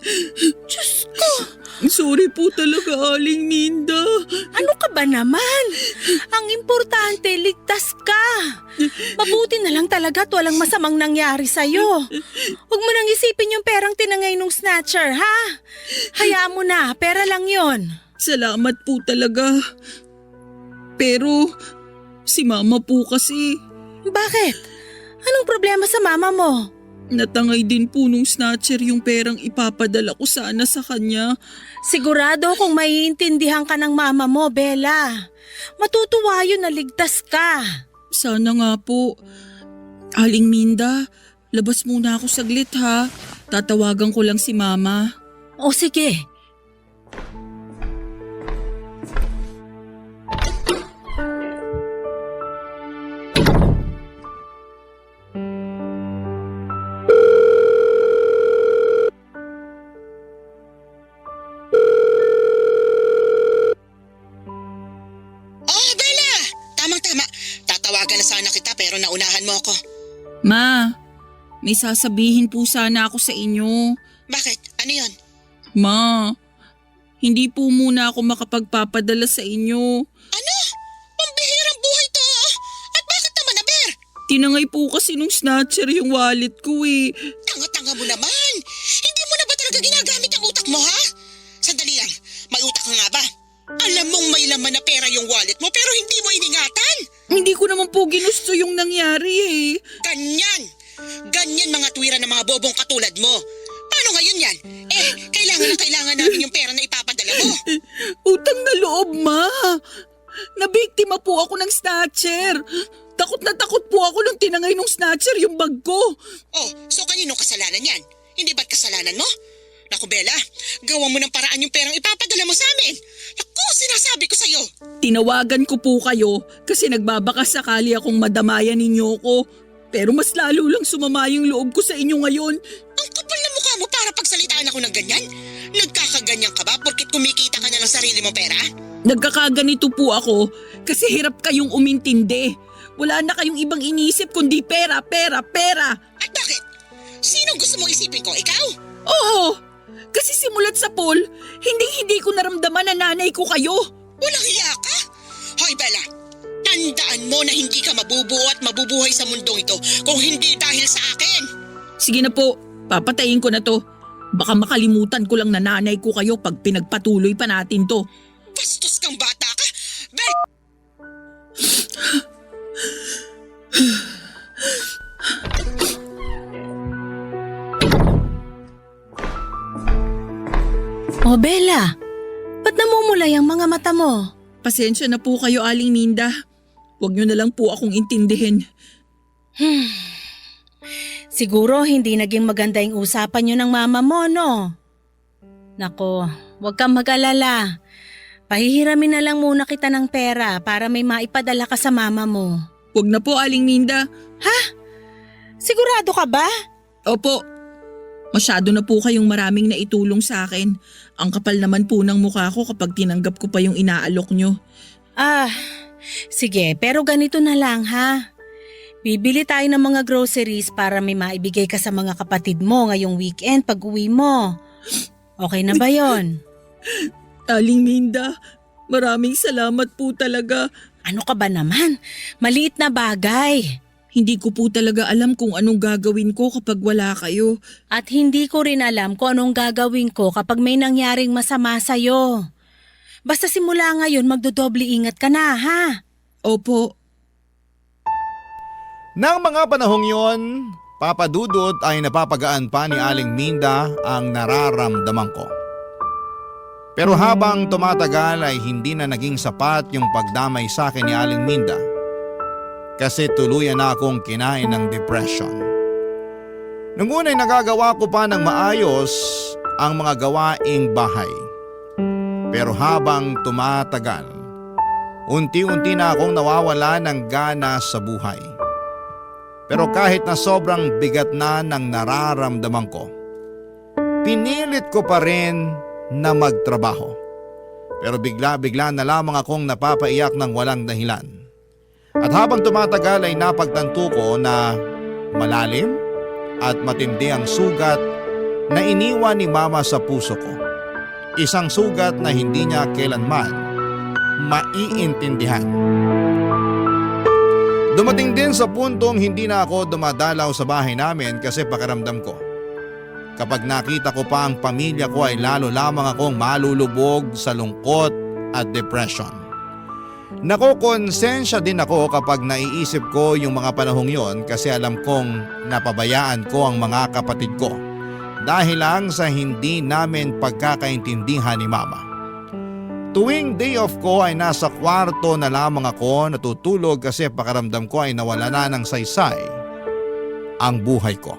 Speaker 6: Diyos ko!
Speaker 4: Sorry po talaga, Aling Minda.
Speaker 6: Ano ka ba naman? Ang importante, ligtas ka. Mabuti na lang talaga at walang masamang nangyari sa'yo. Huwag mo nang isipin yung perang tinangay nung snatcher, ha? Hayaan mo na, pera lang yon.
Speaker 4: Salamat po talaga. Pero si Mama po kasi.
Speaker 6: Bakit? Anong problema sa mama mo?
Speaker 4: Natangay din po nung snatcher yung perang ipapadala ko sana sa kanya.
Speaker 6: Sigurado kung maiintindihan ka ng mama mo, Bella. Matutuwa yun na ligtas ka.
Speaker 4: Sana nga po. Aling Minda, labas muna ako saglit ha. Tatawagan ko lang si Mama.
Speaker 6: O sige.
Speaker 5: Tatawagan na sana kita pero naunahan mo ako.
Speaker 4: Ma, may sasabihin po sana ako sa inyo.
Speaker 5: Bakit? Ano yon?
Speaker 4: Ma, Hindi po muna ako makapagpapadala sa inyo.
Speaker 5: Ano? Pambihirang buhay to. At bakit naman, Aber?
Speaker 4: Tinangay po kasi nung snatcher yung wallet ko eh.
Speaker 5: Tanga-tanga mo naman. Hindi mo na ba talaga ginagamit ang utak mo, ha? Sandali lang. May utak ka nga ba? Alam mong may laman na pera yung wallet mo pero hindi mo iningatan.
Speaker 4: Hindi ko naman po ginusto yung nangyari eh.
Speaker 5: Ganyan. Ganyan mga tuwiran ng mga bobong katulad mo. Paano ngayon yan? Kailangan namin yung pera na ipapadala mo.
Speaker 4: Utang na loob, ma. Nabiktima po ako ng snatcher. Takot na takot po ako nung tinangay nung snatcher yung bag ko.
Speaker 5: Oh, so kanino kasalanan yan? Hindi ba't kasalanan mo? Naku Bella, gawa mo ng paraan yung perang ipapadala mo sa amin. Naku, sinasabi ko sa'yo.
Speaker 4: Tinawagan ko po kayo kasi nagbabaka sakali akong madamayan ninyo ko. Pero mas lalo lang sumama yung loob ko sa inyo ngayon.
Speaker 5: Ang kapal na mukha mo para pagsalitaan ako ng ganyan. Nagkakaganyan ka ba porkit kumikita ka na ng sarili mo pera?
Speaker 4: Nagkakaganito po ako kasi hirap kayong umintindi. Wala na kayong ibang inisip kundi pera, pera, pera.
Speaker 5: At bakit? Sinong gusto mong isipin ko? Ikaw?
Speaker 4: Oo, kasi simulat sa poll, hindi ko naramdaman na nanay ko kayo.
Speaker 5: Walang hiya ka? Hoy Bella, tandaan mo na hindi ka mabubuo at mabubuhay sa mundong ito kung hindi dahil sa akin.
Speaker 4: Sige na po, papatayin ko na to. Baka makalimutan ko lang na nanay ko kayo pag pinagpatuloy pa natin to.
Speaker 5: Bastos kang bata ka. Bella!
Speaker 6: Oh, Bella, ba't namumulay ang mga mata mo?
Speaker 4: Pasensya na po kayo, Aling Minda. Huwag niyo na lang po akong intindihin.
Speaker 6: Siguro hindi naging maganda yung usapan niyo ng mama mo, no? Nako, huwag kang mag-alala. Pahihiramin na lang muna kita ng pera para may maipadala ka sa mama mo.
Speaker 4: Huwag na po, Aling Minda.
Speaker 6: Sigurado ka ba?
Speaker 4: Opo, masyado na po kayong maraming naitulong sa akin. Ang kapal naman po ng mukha ko kapag tinanggap ko pa yung inaalok nyo.
Speaker 6: Sige, pero ganito na lang ha. Bibili tayo ng mga groceries para may maibigay ka sa mga kapatid mo ngayong weekend pag uwi mo. Okay na ba yon?
Speaker 4: Aling Minda, maraming salamat po talaga.
Speaker 6: Ano ka ba naman? Maliit na bagay.
Speaker 4: Hindi ko po talaga alam kung anong gagawin ko kapag wala kayo.
Speaker 6: At hindi ko rin alam kung anong gagawin ko kapag may nangyaring masama sa'yo. Basta simula ngayon magdodoble ingat ka na ha.
Speaker 4: Opo.
Speaker 3: Nang mga panahong yon, Papa Dudut ay napapagaan pa ni Aling Minda ang nararamdaman ko. Pero habang tumatagal ay hindi na naging sapat yung pagdamay sa akin ni Aling Minda. Kasi tuluyan na akong kinain ng depression. Nung una'y nagagawa ko pa ng maayos ang mga gawaing bahay. Pero habang tumatagal, unti-unti na akong nawawala ng gana sa buhay. Pero kahit na sobrang bigat na ng nararamdaman ko, pinilit ko pa rin na magtrabaho. Pero bigla-bigla na lamang akong napapaiyak ng walang dahilan. At habang tumatagal ay napagtanto ko na malalim at matindi ang sugat na iniwan ni Mama sa puso ko. Isang sugat na hindi niya kailanman maiintindihan. Dumating din sa puntong hindi na ako dumadalaw sa bahay namin kasi pakiramdam ko. Kapag nakita ko pa ang pamilya ko ay lalo lamang akong malulubog sa lungkot at depression. Nakokonsensya din ako kapag naiisip ko yung mga panahong yon kasi alam kong napabayaan ko ang mga kapatid ko dahil lang sa hindi namin pagkakaintindihan ni Mama. Tuwing day off ko ay nasa kwarto na lamang ako natutulog kasi pakiramdam ko ay nawala na ng saysay ang buhay ko.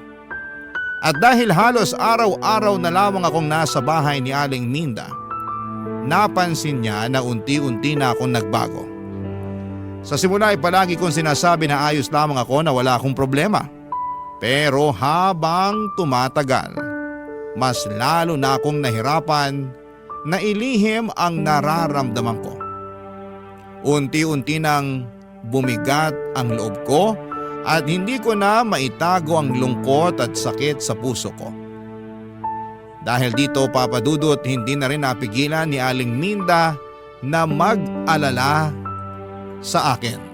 Speaker 3: At dahil halos araw-araw na lamang akong nasa bahay ni Aling Minda, napansin niya na unti-unti na akong nagbago. Sa simula ay palagi kong sinasabi na ayos lamang ako na wala akong problema. Pero habang tumatagal, mas lalo na akong nahirapan na ilihim ang nararamdaman ko. Unti-unti nang bumigat ang loob ko at hindi ko na maitago ang lungkot at sakit sa puso ko. Dahil dito Papa Dudut, hindi na rin napigilan ni Aling Minda na mag-alala sa akin.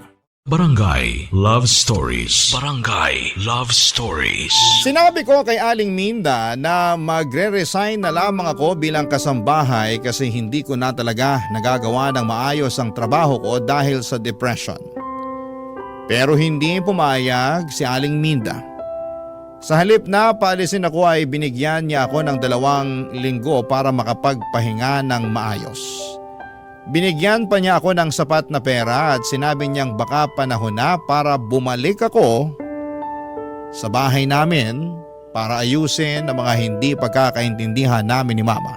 Speaker 1: Barangay Love Stories. Barangay Love Stories.
Speaker 3: Sinabi ko kay Aling Minda na magre-resign na lamang ako bilang kasambahay kasi hindi ko na talaga nagagawa ng maayos ang trabaho ko dahil sa depression. Pero hindi pumayag si Aling Minda. Sa halip na paalisin ako ay binigyan niya ako ng 2 linggo para makapagpahinga ng maayos. Binigyan pa niya ako ng sapat na pera at sinabi niyang baka panahon na para bumalik ako sa bahay namin para ayusin ang mga hindi pagkakaintindihan namin ni Mama.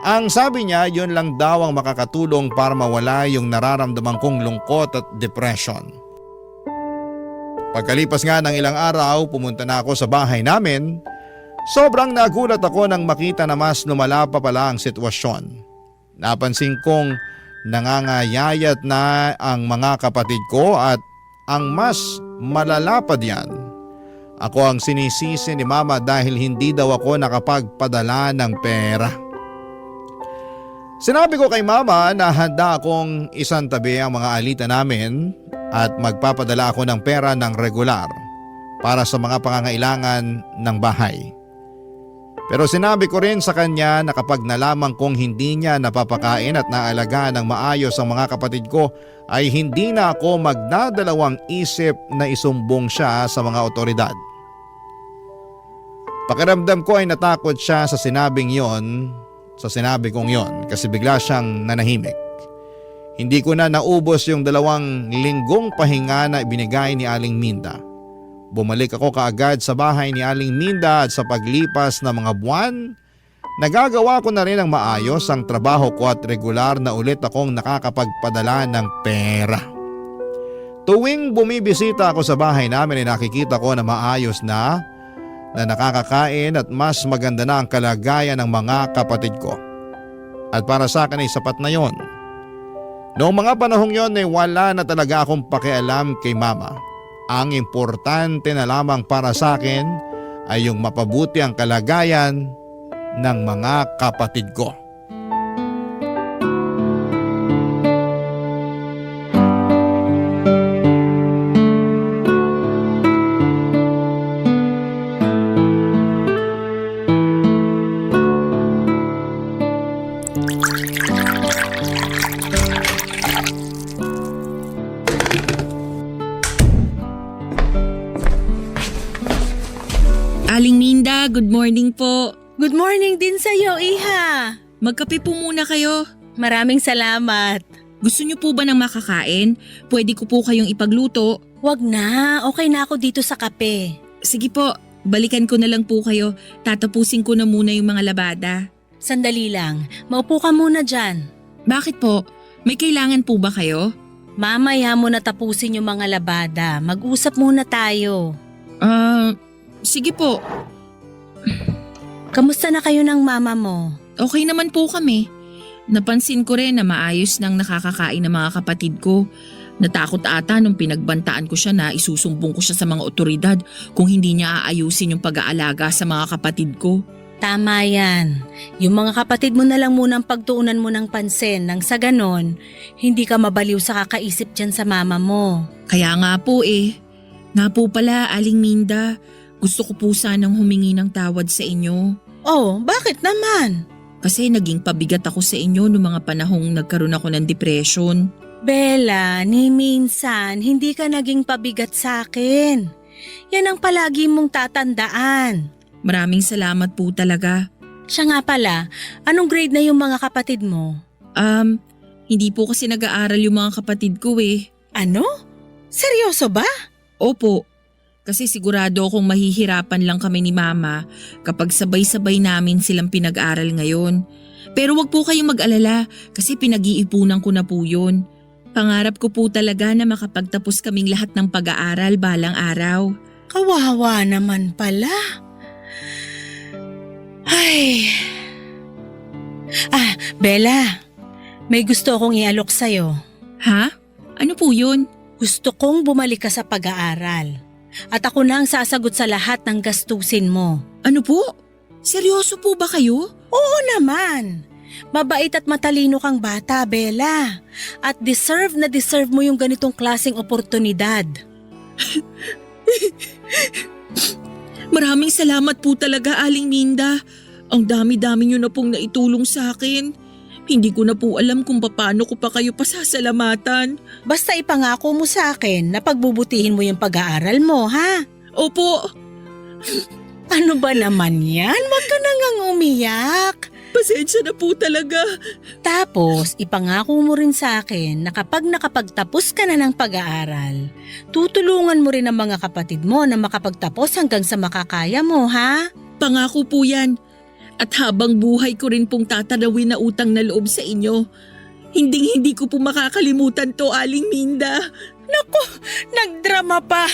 Speaker 3: Ang sabi niya, yun lang daw ang makakatulong para mawala yung nararamdaman kong lungkot at depression. Pagkalipas nga ng ilang araw, pumunta na ako sa bahay namin. Sobrang nagulat ako nang makita na mas lumala pa pala ang sitwasyon. Napansin kong nangangayayat na ang mga kapatid ko at ang mas malala pa diyan. Ako ang sinisisi ni Mama dahil hindi daw ako nakapagpadala ng pera. Sinabi ko kay Mama na handa akong isantabi ang mga alita namin at magpapadala ako ng pera ng regular para sa mga pangangailangan ng bahay. Pero sinabi ko rin sa kanya na kapag nalaman kong hindi niya napapakain at naalagaan ng maayos ang mga kapatid ko ay hindi na ako magdadalawang isip na isumbong siya sa mga otoridad. Pakiramdam ko ay natakot siya sa sinabi kong yon kasi bigla siyang nanahimik. Hindi ko na naubos yung 2 linggong pahinga na ibinigay ni Aling Minda. Bumalik ako kaagad sa bahay ni Aling Minda at sa paglipas ng mga buwan, nagagawa ko na rin ang maayos ang trabaho ko at regular na ulit akong nakakapagpadala ng pera. Tuwing bumibisita ako sa bahay namin ay nakikita ko na maayos na nakakakain at mas maganda na ang kalagayan ng mga kapatid ko. At para sa akin ay sapat na yon. Noong mga panahong yon ay wala na talaga akong pakialam kay Mama. Ang importante na lamang para sa akin ay yung mapabuti ang kalagayan ng mga kapatid ko.
Speaker 4: Aling Minda, good morning po.
Speaker 6: Good morning din sa'yo, Iha.
Speaker 4: Magkape po muna kayo.
Speaker 6: Maraming salamat.
Speaker 4: Gusto niyo po ba ng makakain? Pwede ko po kayong ipagluto.
Speaker 6: Wag na, okay na ako dito sa kape.
Speaker 4: Sige po, balikan ko na lang po kayo. Tatapusin ko na muna yung mga labada.
Speaker 6: Sandali lang, maupo ka muna dyan.
Speaker 4: Bakit po? May kailangan po ba kayo?
Speaker 6: Mamaya mo na tapusin yung mga labada. Mag-usap muna tayo.
Speaker 4: Sige po.
Speaker 6: Kamusta na kayo ng mama mo?
Speaker 4: Okay naman po kami. Napansin ko rin na maayos nang nakakakain ng mga kapatid ko. Natakot ata nung pinagbantaan ko siya na isusumbong ko siya sa mga otoridad kung hindi niya aayusin yung pag-aalaga sa mga kapatid ko.
Speaker 6: Tama yan. Yung mga kapatid mo na lang munang pagtuunan mo ng pansin nang sa ganon, hindi ka mabaliw sa kakaisip dyan sa mama mo.
Speaker 4: Kaya nga po eh. Nga po pala, Aling Minda, gusto ko po sanang humingi ng tawad sa inyo.
Speaker 6: Oh, bakit naman?
Speaker 4: Kasi naging pabigat ako sa inyo noong mga panahong nagkaroon ako ng depression.
Speaker 6: Bella, ni minsan hindi ka naging pabigat sa akin. Yan ang palagi mong tatandaan.
Speaker 4: Maraming salamat po talaga.
Speaker 6: Siya nga pala, anong grade na yung mga kapatid mo?
Speaker 4: Hindi po kasi nag-aaral yung mga kapatid ko eh.
Speaker 6: Ano? Seryoso ba?
Speaker 4: Opo. Kasi sigurado akong mahihirapan lang kami ni Mama kapag sabay-sabay namin silang pinag-aral ngayon. Pero wag po kayong mag-alala kasi pinag-iipunan ko na po yun. Pangarap ko po talaga na makapagtapos kaming lahat ng pag-aaral balang araw.
Speaker 6: Kawawa naman pala. Ay. Bella, may gusto akong ialok sa'yo.
Speaker 4: Ha? Ano po yun?
Speaker 6: Gusto kong bumalik ka sa pag-aaral. At ako na ang sasagot sa lahat ng gastusin mo.
Speaker 4: Ano po? Seryoso po ba kayo?
Speaker 6: Oo naman. Mabait at matalino kang bata, Bella. At deserve na deserve mo yung ganitong klaseng oportunidad.
Speaker 4: Maraming salamat po talaga, Aling Minda. Ang dami-dami niyo na pong naitulong sa akin. Hindi ko na po alam kung paano ko pa kayo pasasalamatan.
Speaker 6: Basta ipangako mo sa akin na pagbubutihin mo yung pag-aaral mo, ha?
Speaker 4: Opo,
Speaker 6: Ano ba naman yan? Huwag ka nang umiyak.
Speaker 4: pasensya na po talaga.
Speaker 6: Tapos, ipangako mo rin sa akin na kapag nakapagtapos ka na ng pag-aaral, tutulungan mo rin ang mga kapatid mo na makapagtapos hanggang sa makakaya mo, ha?
Speaker 4: Pangako po yan. At habang buhay ko rin pong tatanawin na utang na loob sa inyo. Hindi ko po makakalimutan to, Aling Minda.
Speaker 6: Naku, nagdrama pa.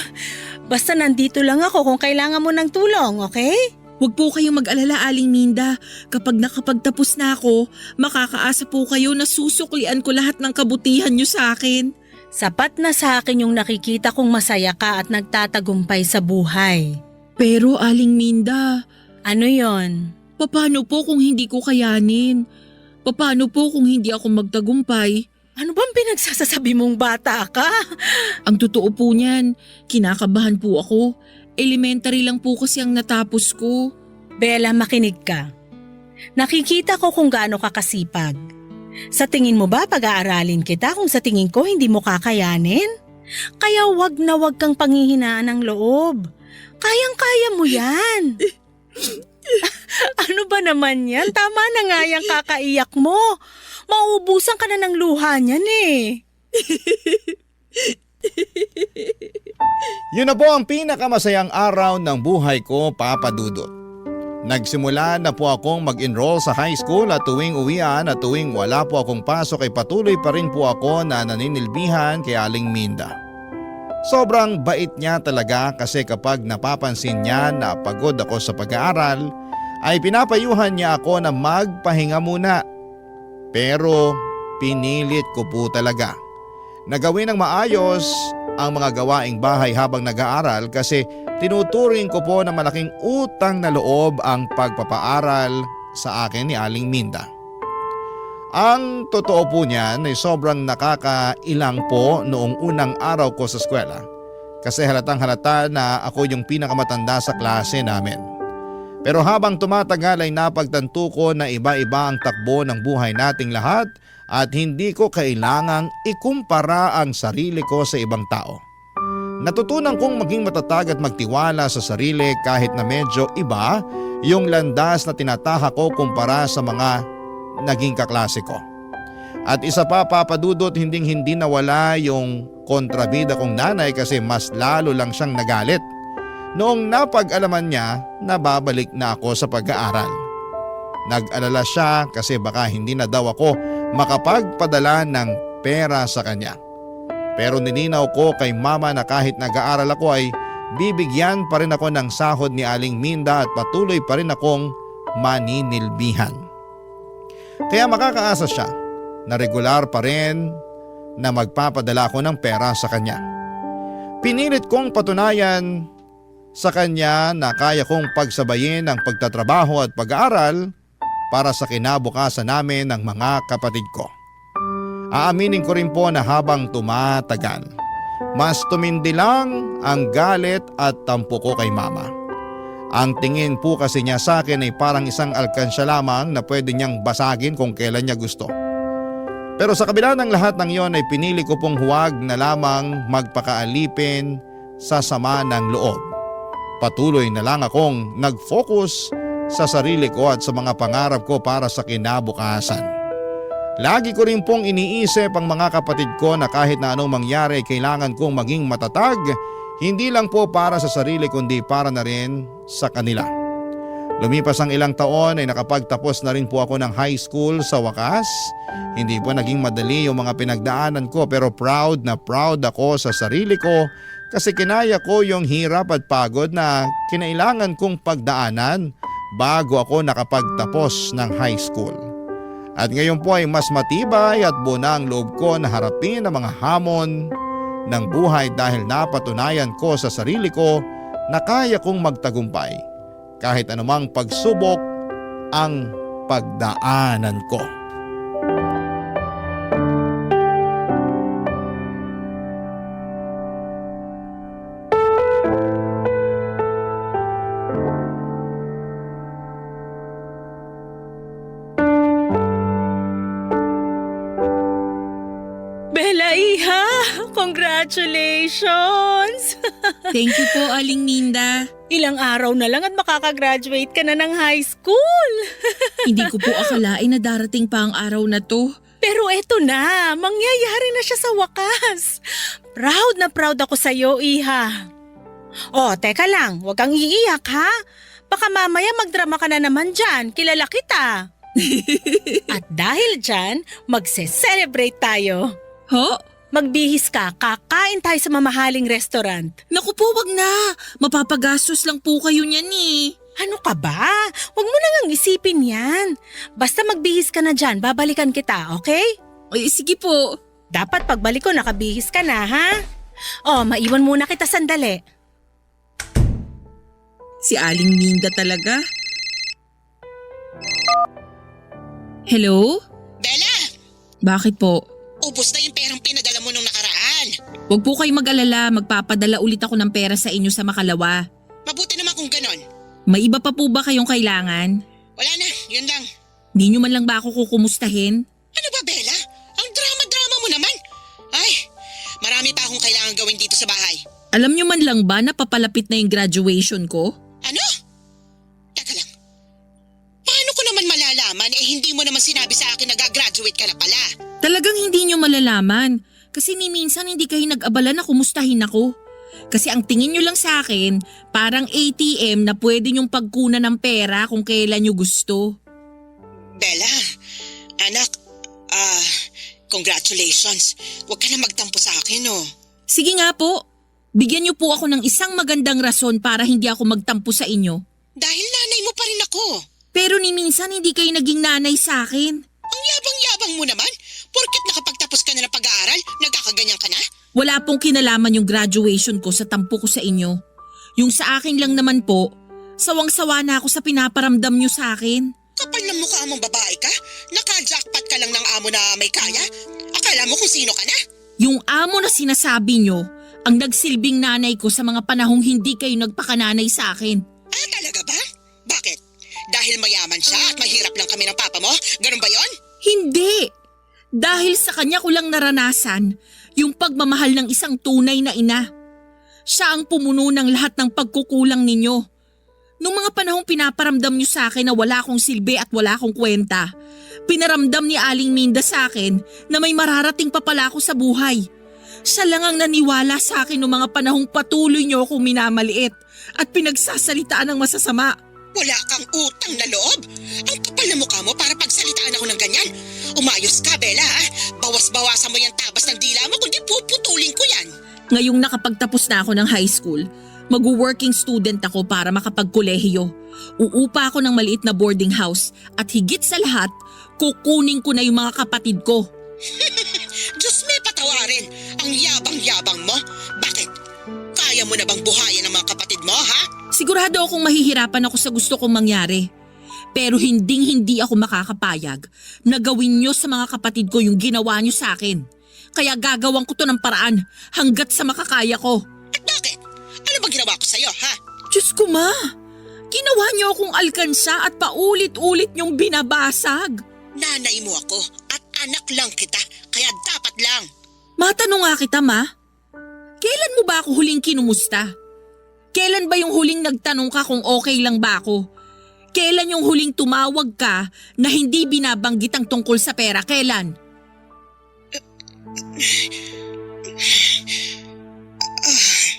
Speaker 6: Basta nandito lang ako kung kailangan mo ng tulong, okay?
Speaker 4: Huwag po kayong mag-alala, Aling Minda. Kapag nakapagtapos na ako, makakaasa po kayo na susuklian ko lahat ng kabutihan niyo sa akin.
Speaker 6: Sapat na sa akin yung nakikita kong masaya ka at nagtatagumpay sa buhay.
Speaker 4: Pero Aling Minda,
Speaker 6: Ano yon?
Speaker 4: paano po kung hindi ko kayanin? Paano po kung hindi ako magtagumpay?
Speaker 6: Ano bang pinagsasabi mong bata ka?
Speaker 4: Ang totoo po niyan, kinakabahan po ako. Elementary lang po kasi ang natapos ko.
Speaker 6: Bella, makinig ka. Nakikita ko kung gaano ka kasipag. Sa tingin mo ba pag-aaralin kita kung sa tingin ko hindi mo kakayanin? Kaya wag na wag kang panghihinaan ng loob. Kayang-kaya mo yan. Ano ba naman yan? Tama na nga yung kakaiyak mo. Mauubusan ka na ng luha niyan eh.
Speaker 3: Yun na po ang pinakamasayang araw ng buhay ko, Papa Dudut. Nagsimula na po akong mag-enroll sa high school at tuwing uwian at tuwing wala po akong pasok ay patuloy pa rin po ako na naninilbihan kay Aling Minda. Sobrang bait niya talaga kasi kapag napapansin niya na pagod ako sa pag-aaral ay pinapayuhan niya ako na magpahinga muna. Pero pinilit ko po talaga na gawin ng maayos ang mga gawaing bahay habang nag-aaral kasi tinuturing ko po na malaking utang na loob ang pagpapaaral sa akin ni Aling Minda. Ang totoo po niyan ay sobrang nakakailang po noong unang araw ko sa eskwela kasi halatang halata na ako yung pinakamatanda sa klase namin. Pero habang tumatagal ay napagtanto ko na iba-iba ang takbo ng buhay nating lahat at hindi ko kailangang ikumpara ang sarili ko sa ibang tao. Natutunan kong maging matatag at magtiwala sa sarili kahit na medyo iba yung landas na tinatahak ko kumpara sa mga naging kaklase ko. At isa pa, Papa Dudut, hindi nawala yung kontrabida kong nanay kasi mas lalo lang siyang nagalit noong napag-alaman niya na babalik na ako sa pag-aaral. Nag-alala siya kasi baka hindi na daw ako makapagpadala ng pera sa kanya. Pero nilinaw ko kay mama na kahit nag-aaral ako ay bibigyan pa rin ako ng sahod ni Aling Minda at patuloy pa rin akong maninilbihan. Kaya makakaasa siya na regular pa rin na magpapadala ako ng pera sa kanya. Pinilit kong patunayan sa kanya na kaya kong pagsabayin ang pagtatrabaho at pag-aaral para sa kinabukasan namin ng mga kapatid ko. Aaminin ko rin po na habang tumatagal, mas tumindi lang ang galit at tampo ko kay mama. Ang tingin po kasi niya sa akin ay parang isang alkansya lamang na pwede niyang basagin kung kailan niya gusto. Pero sa kabila ng lahat ng iyon ay pinili ko pong huwag na lamang magpakaalipin sa sama ng loob. Patuloy na lang akong nag-focus sa sarili ko at sa mga pangarap ko para sa kinabukasan. Lagi ko rin pong iniisip ang mga kapatid ko na kahit na anong mangyari kailangan kong maging matatag, hindi lang po para sa sarili kundi para na rin sa kanila. Lumipas ang ilang taon ay nakapagtapos na rin po ako ng high school sa wakas. Hindi po naging madali yung mga pinagdaanan ko pero proud na proud ako sa sarili ko kasi kinaya ko yung hirap at pagod na kinailangan kong pagdaanan bago ako nakapagtapos ng high school. At ngayon po ay mas matibay at buona ang loob ko na harapin ang mga hamon ng buhay dahil napatunayan ko sa sarili ko na kaya kong magtagumpay kahit anumang pagsubok ang pagdaanan ko.
Speaker 6: Bella, iha! Congratulations!
Speaker 4: Thank you po, Aling Minda.
Speaker 6: Ilang araw na lang at makakagraduate ka na ng high school.
Speaker 4: Hindi ko po akalain na darating pa ang araw na to.
Speaker 6: Pero eto na, mangyayari na siya sa wakas. Proud na proud ako sa'yo, iha. Oh, teka lang, huwag kang iiyak ha. Baka mamaya magdrama ka na naman dyan, kilala kita. At dahil dyan, magse-celebrate tayo.
Speaker 4: Ho?
Speaker 6: Magbihis ka, kakain tayo sa mamahaling restaurant.
Speaker 4: Naku po, wag na. Mapapagastos lang po kayo niyan eh.
Speaker 6: Ano ka ba? Huwag mo na ngang isipin yan. Basta magbihis ka na dyan, babalikan kita, okay?
Speaker 4: Ay, sige po.
Speaker 6: Dapat pagbalik ko nakabihis ka na, ha? Oh, maiwan muna kita sandali.
Speaker 4: Si Aling Minda talaga. Hello?
Speaker 5: Bella,
Speaker 4: Bakit po?
Speaker 5: ubos na yung perang pinadala mo nung nakaraan.
Speaker 4: Huwag po kayong mag-alala, magpapadala ulit ako ng pera sa inyo sa Makalawa.
Speaker 5: Mabuti naman kung ganon.
Speaker 4: May iba pa po ba kayong kailangan?
Speaker 5: Wala na, yun lang.
Speaker 4: Di nyo man lang ba ako kukumustahin?
Speaker 5: Ano ba, Bella? Ang drama-drama mo naman. Ay, marami pa akong kailangan gawin dito sa bahay.
Speaker 4: Alam nyo man lang ba na papalapit na yung graduation ko?
Speaker 5: Ano? Teka lang. Paano ko naman malalaman hindi mo naman sinabi sa akin na gagraduate ka na pala?
Speaker 4: Talagang hindi nyo malalaman. Kasi ni minsan hindi kayo nag-abala na kumustahin ako. Kasi ang tingin nyo lang sa akin, parang ATM na pwede nyong pagkunan ng pera kung kailan nyo gusto.
Speaker 5: Bella, anak, congratulations. Huwag ka na magtampo sa akin, oh.
Speaker 4: Sige nga po, bigyan nyo po ako ng isang magandang rason para hindi ako magtampo sa inyo.
Speaker 5: Dahil nanay mo pa rin ako.
Speaker 4: Pero ni minsan hindi kayo naging nanay sa akin.
Speaker 5: Ang yabang-yabang mo naman. Porket nakapagtapos ka na ng pag-aaral, nagkakaganyan ka na?
Speaker 4: Wala pong kinalaman yung graduation ko sa tampo ko sa inyo. Yung sa akin lang naman po, sawang-sawa na ako sa pinaparamdam nyo sa akin.
Speaker 5: Kapal ng mukha mong babae ka? Naka-jackpot ka lang ng amo na may kaya? Akala mo kung sino ka na?
Speaker 4: Yung amo na sinasabi nyo, ang nagsilbing nanay ko sa mga panahong hindi kayo nagpakananay sa akin.
Speaker 5: Ah, talaga ba? Bakit? Dahil mayaman siya at mahirap lang kami ng papa mo? Ganun ba yon?
Speaker 4: Hindi! Dahil sa kanya ko lang naranasan yung pagmamahal ng isang tunay na ina. Siya ang pumuno ng lahat ng pagkukulang ninyo. Nung mga panahong pinaparamdam nyo sa akin na wala akong silbi at wala akong kwenta, pinaramdam ni Aling Minda sa akin na may mararating pa pala ako sa buhay. Siya lang ang naniwala sa akin noong mga panahong patuloy nyo akong minamaliit at pinagsasalitaan ng masasama.
Speaker 5: Wala kang utang na loob? Ang kapal na mukha mo para pagsalitaan ako ng ganyan. Umayos ka, Bella, ha? Bawas-bawasan mo yung tabas ng dila mo kundi puputulin ko yan.
Speaker 4: Ngayong nakapagtapos na ako ng high school, mag-working student ako para makapagkolehiyo. Uupa ako ng maliit na boarding house at higit sa lahat, kukunin ko na yung mga kapatid ko.
Speaker 5: Diyos may patawarin. Ang yabang-yabang mo. Bakit? Kaya mo na bang buhayin ang mga kapatid mo, ha?
Speaker 4: Sigurado akong mahihirapan ako sa gusto kong mangyari. Pero hindi ako makakapayag na gawin nyo sa mga kapatid ko yung ginawa nyo sa akin. Kaya gagawin ko to ng paraan hanggat sa makakaya ko.
Speaker 5: At bakit? Ano bang ginawa ko sa'yo, ha?
Speaker 4: Diyos ko ma, ginawa nyo akong alkansa at paulit-ulit nyong binabasag.
Speaker 5: Nanay mo ako at anak lang kita, kaya dapat lang.
Speaker 4: Matanong nga kita ma, kailan mo ba ako huling kinumusta? Kailan ba yung huling nagtanong ka kung okay lang ba ako? Kailan yung huling tumawag ka na hindi binabanggit ang tungkol sa pera? Kailan?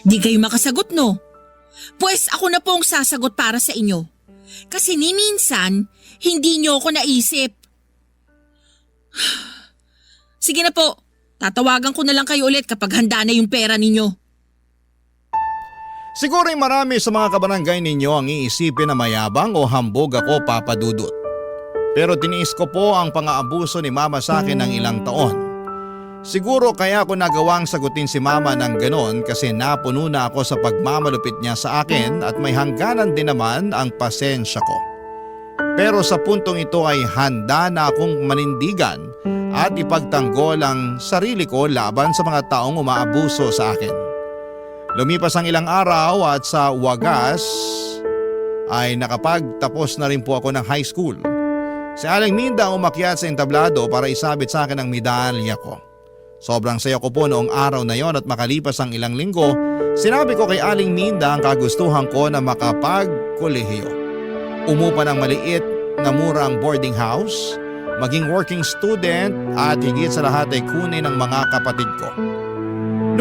Speaker 4: Di kayo makasagot, no? Pues ako na po ang sasagot para sa inyo. Kasi ni minsan, hindi nyo ako naisip. Sige na po, tatawagan ko na lang kayo ulit kapag handa na yung pera ninyo.
Speaker 3: Siguro'y marami sa mga kabarangay ninyo ang iisipin na mayabang o hambog ako, Papa Dudut. Pero tiniis ko po ang pang-aabuso ni Mama sa akin ng ilang taon. Siguro kaya ko nagawang sagutin si mama ng ganon kasi napuno na ako sa pagmamalupit niya sa akin at may hangganan din naman ang pasensya ko. Pero sa puntong ito ay handa na akong manindigan at ipagtanggol ang sarili ko laban sa mga taong umaabuso sa akin. Lumipas ang ilang araw at sa wagas ay nakapagtapos na rin po ako ng high school. Si Aling Minda ang umakyat sa entablado para isabit sa akin ang medalya ko. Sobrang saya ko po noong araw na yon at makalipas ang ilang linggo, sinabi ko kay Aling Minda ang kagustuhan ko na makapagkolehiyo. Umupa ng maliit na murang boarding house, maging working student at higit sa lahat ay kunin ng mga kapatid ko.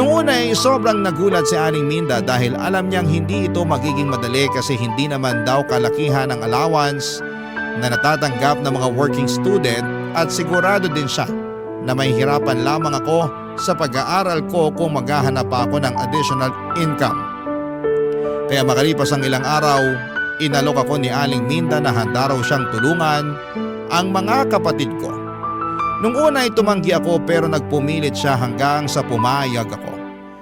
Speaker 3: Noong una ay sobrang nagulat si Aling Minda dahil alam niyang hindi ito magiging madali kasi hindi naman daw kalakihan ang allowance na natatanggap ng mga working student at sigurado din siya na may hirapan lamang ako sa pag-aaral ko kung maghahanap pa ako ng additional income. Kaya makalipas ang ilang araw, inalok ako ni Aling Minda na handa raw siyang tulungan ang mga kapatid ko. Nung una ay tumanggi ako pero nagpumilit siya hanggang sa pumayag ako.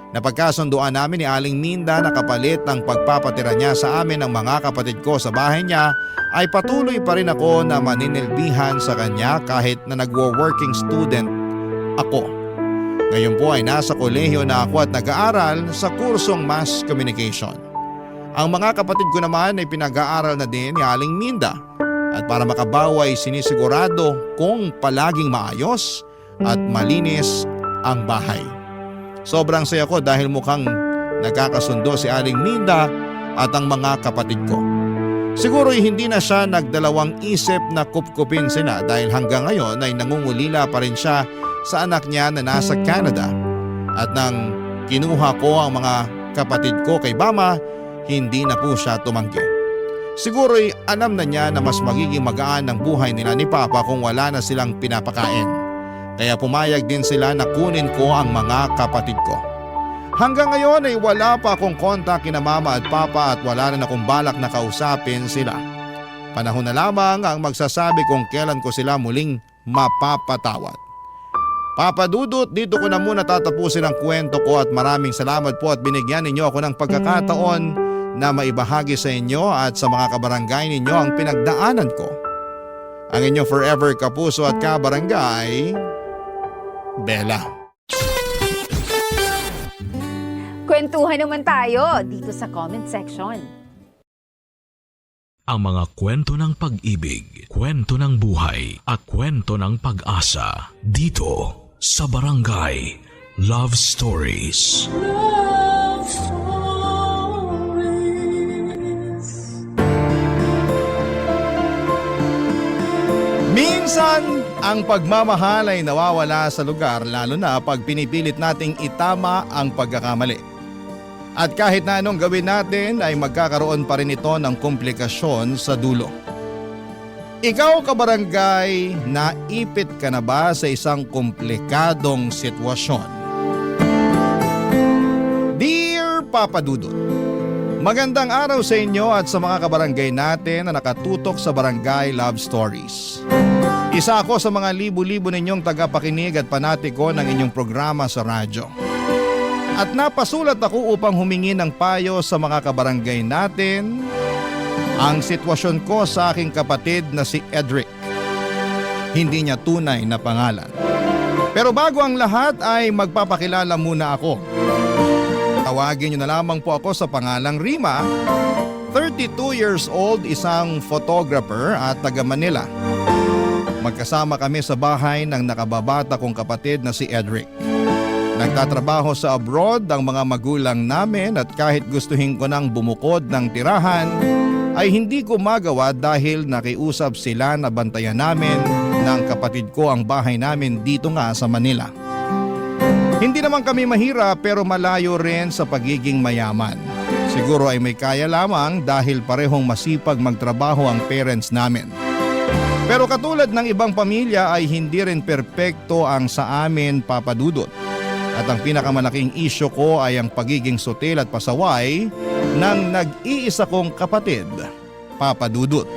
Speaker 3: Napagkasunduan namin ni Aling Minda na kapalit ng pagpapatira niya sa amin ng mga kapatid ko sa bahay niya ay patuloy pa rin ako na maninilbihan sa kanya kahit na nagwo-working student ako. Ngayon po ay nasa kolehiyo na ako at nag-aaral sa kursong Mass Communication. Ang mga kapatid ko naman ay pinag-aaral na din ni Aling Minda at para makabawa ay sinisigurado kung palaging maayos at malinis ang bahay. Sobrang saya ko dahil mukhang nagkakasundo si Aling Minda at ang mga kapatid ko. Siguro hindi na siya nagdalawang isip na kupkupin sila dahil hanggang ngayon ay nangungulila pa rin siya sa anak niya na nasa Canada. At nang kinuha ko ang mga kapatid ko kay Mama, hindi na po siya tumanggi. Siguro'y alam na niya na mas magiging magaan ang buhay nila ni Papa kung wala na silang pinapakain. Kaya pumayag din sila na kunin ko ang mga kapatid ko. Hanggang ngayon ay wala pa akong kontak kina Mama at Papa at wala na akong balak na kausapin sila. Panahon na lamang ang magsasabi kung kailan ko sila muling mapapatawad. Papa Dudut, dito ko na muna tatapusin ang kwento ko at maraming salamat po at binigyan ninyo ako ng pagkakataon na maibahagi sa inyo at sa mga kabarangay ninyo ang pinagdaanan ko. Ang inyong forever kapuso at kabarangay, Bella.
Speaker 7: Kwentuhan naman tayo dito sa comment section.
Speaker 1: Ang mga kwento ng pag-ibig, kwento ng buhay at kwento ng pag-asa dito sa Barangay Love Stories.
Speaker 2: Love Stories.
Speaker 3: Minsan, ang pagmamahal ay nawawala sa lugar lalo na pag pinipilit nating itama ang pagkakamali. At kahit na anong gawin natin ay magkakaroon pa rin ito ng komplikasyon sa dulo. Ikaw kabarangay, naipit ka na ba sa isang komplikadong sitwasyon? Dear Papa Dudut, magandang araw sa inyo at sa mga kabarangay natin na nakatutok sa Barangay Love Stories. Isa ako sa mga libu-libo ninyong tagapakinig at panatiko ng inyong programa sa radyo. At napasulat ako upang humingi ng payo sa mga kabarangay natin ang sitwasyon ko sa aking kapatid na si Edric. Hindi niya tunay na pangalan. Pero bago ang lahat ay magpapakilala muna ako. Tawagin niyo na lamang po ako sa pangalang Rima, 32 years old, isang photographer at taga Manila. Magkasama kami sa bahay ng nakababata kong kapatid na si Edric. Nagtatrabaho sa abroad ang mga magulang namin at kahit gustuhin ko nang bumukod ng tirahan ay hindi ko magawa dahil nakiusap sila na bantayan namin ng kapatid ko ang bahay namin dito nga sa Manila. Hindi naman kami mahirap pero malayo rin sa pagiging mayaman. Siguro ay may kaya lamang dahil parehong masipag magtrabaho ang parents namin. Pero katulad ng ibang pamilya ay hindi rin perpekto ang sa amin, Papa Dudut. At ang pinakamalaking isyo ko ay ang pagiging sutil at pasaway ng nag-iisa kong kapatid, Papa Dudut.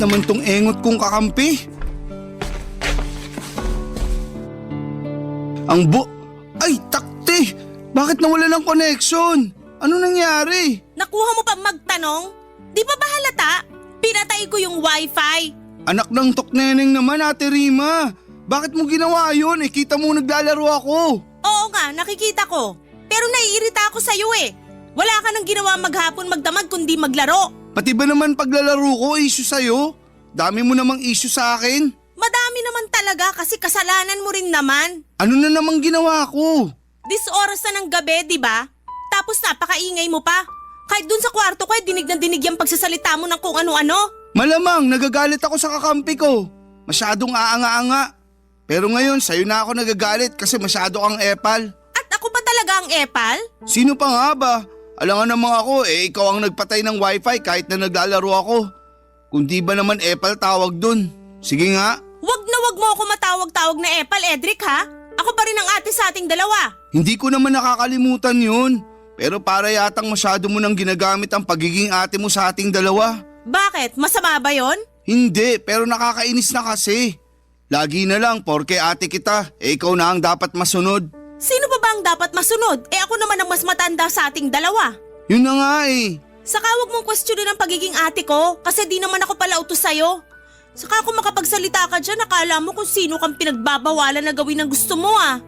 Speaker 8: naman tong engot kong kakampi. Ay, takte! Bakit nawala ng connection? Ano nangyari?
Speaker 6: Nakuha mo pa magtanong? Di ba ba halata? Pinatay ko yung wifi.
Speaker 8: Anak ng tokneneng naman, Ate Rima. Bakit mo ginawa yun? Kita mo naglalaro ako.
Speaker 6: Oo nga, nakikita ko. Pero naiirita ako sa'yo eh. Wala ka nang ginawa maghapon magdamag kundi maglaro.
Speaker 8: Pati ba naman paglalaro ko, issue sa'yo? Dami mo namang issue sa akin.
Speaker 6: Madami naman talaga kasi kasalanan mo rin naman.
Speaker 8: Ano na namang ginawa ko?
Speaker 6: This oras na ng gabi, di ba? Tapos napakaingay mo pa. Kahit dun sa kwarto ko, dinig na dinig yung pagsasalita mo ng kung ano-ano.
Speaker 8: Malamang, nagagalit ako sa kakampi ko. Masyadong aanga-anga. Pero ngayon, sa'yo na ako nagagalit kasi masyado kang epal.
Speaker 6: At ako pa talaga ang epal?
Speaker 8: Sino pa nga ba? Alangan naman ako, ikaw ang nagpatay ng wifi kahit na naglalaro ako. Kung di ba naman epal tawag dun? Sige nga.
Speaker 6: Wag na wag mo ako matawag-tawag na epal, Edric ha? Ako pa rin ang ate sa ating dalawa.
Speaker 8: Hindi ko naman nakakalimutan yun. Pero para yatang masyado mo nang ginagamit ang pagiging ate mo sa ating dalawa.
Speaker 6: Bakit? Masama ba yon?
Speaker 8: Hindi, pero nakakainis na kasi. Lagi na lang, porke ate kita, ikaw na ang dapat masunod.
Speaker 6: Sino pa ba ang dapat masunod? Ako naman ang mas matanda sa ating dalawa.
Speaker 8: Yun na nga eh.
Speaker 6: Saka wag mong questionin ang pagiging ate ko kasi di naman ako pala utos sa'yo. Saka kung makapagsalita ka dyan, akala mo kung sino kang pinagbabawalan na gawin ang gusto mo ah.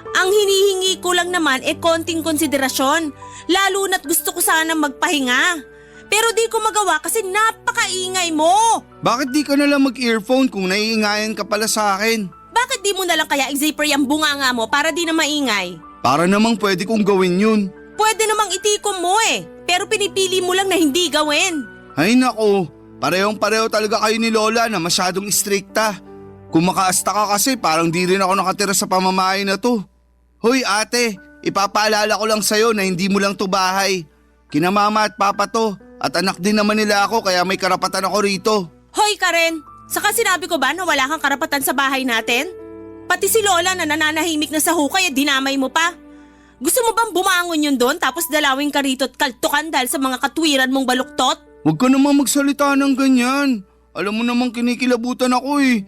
Speaker 6: Ang hinihingi ko lang naman konting konsiderasyon, lalo na't gusto ko sana magpahinga. Pero di ko magawa kasi napakaingay mo.
Speaker 8: Bakit di ka na lang mag-earphone kung naiingayan ka pala sa akin?
Speaker 6: Bakit di mo na lang kaya i-zipper yung bunganga mo para di na maingay?
Speaker 8: Para namang pwede kong gawin yun.
Speaker 6: Pwede namang itikom mo eh, pero pinipili mo lang na hindi gawin.
Speaker 8: Ay nako, parehong-pareho talaga kayo ni Lola na masyadong istrikta. Kung makaasta ka kasi parang di rin ako nakatira sa pamamahay na to. Hoy ate, ipapaalala ko lang sa'yo na hindi mo lang to bahay. Kina mama at papa to at anak din naman nila ako kaya may karapatan ako rito.
Speaker 6: Hoy Karen, saka sinabi ko ba na wala kang karapatan sa bahay natin? Pati si Lola na nananahimik na sa hukay at dinamay mo pa. Gusto mo bang bumangon yun doon tapos dalawin ka rito at kaltukan dahil sa mga katwiran mong baluktot?
Speaker 8: Huwag ka namang magsalita ng ganyan. Alam mo namang kinikilabutan ako eh.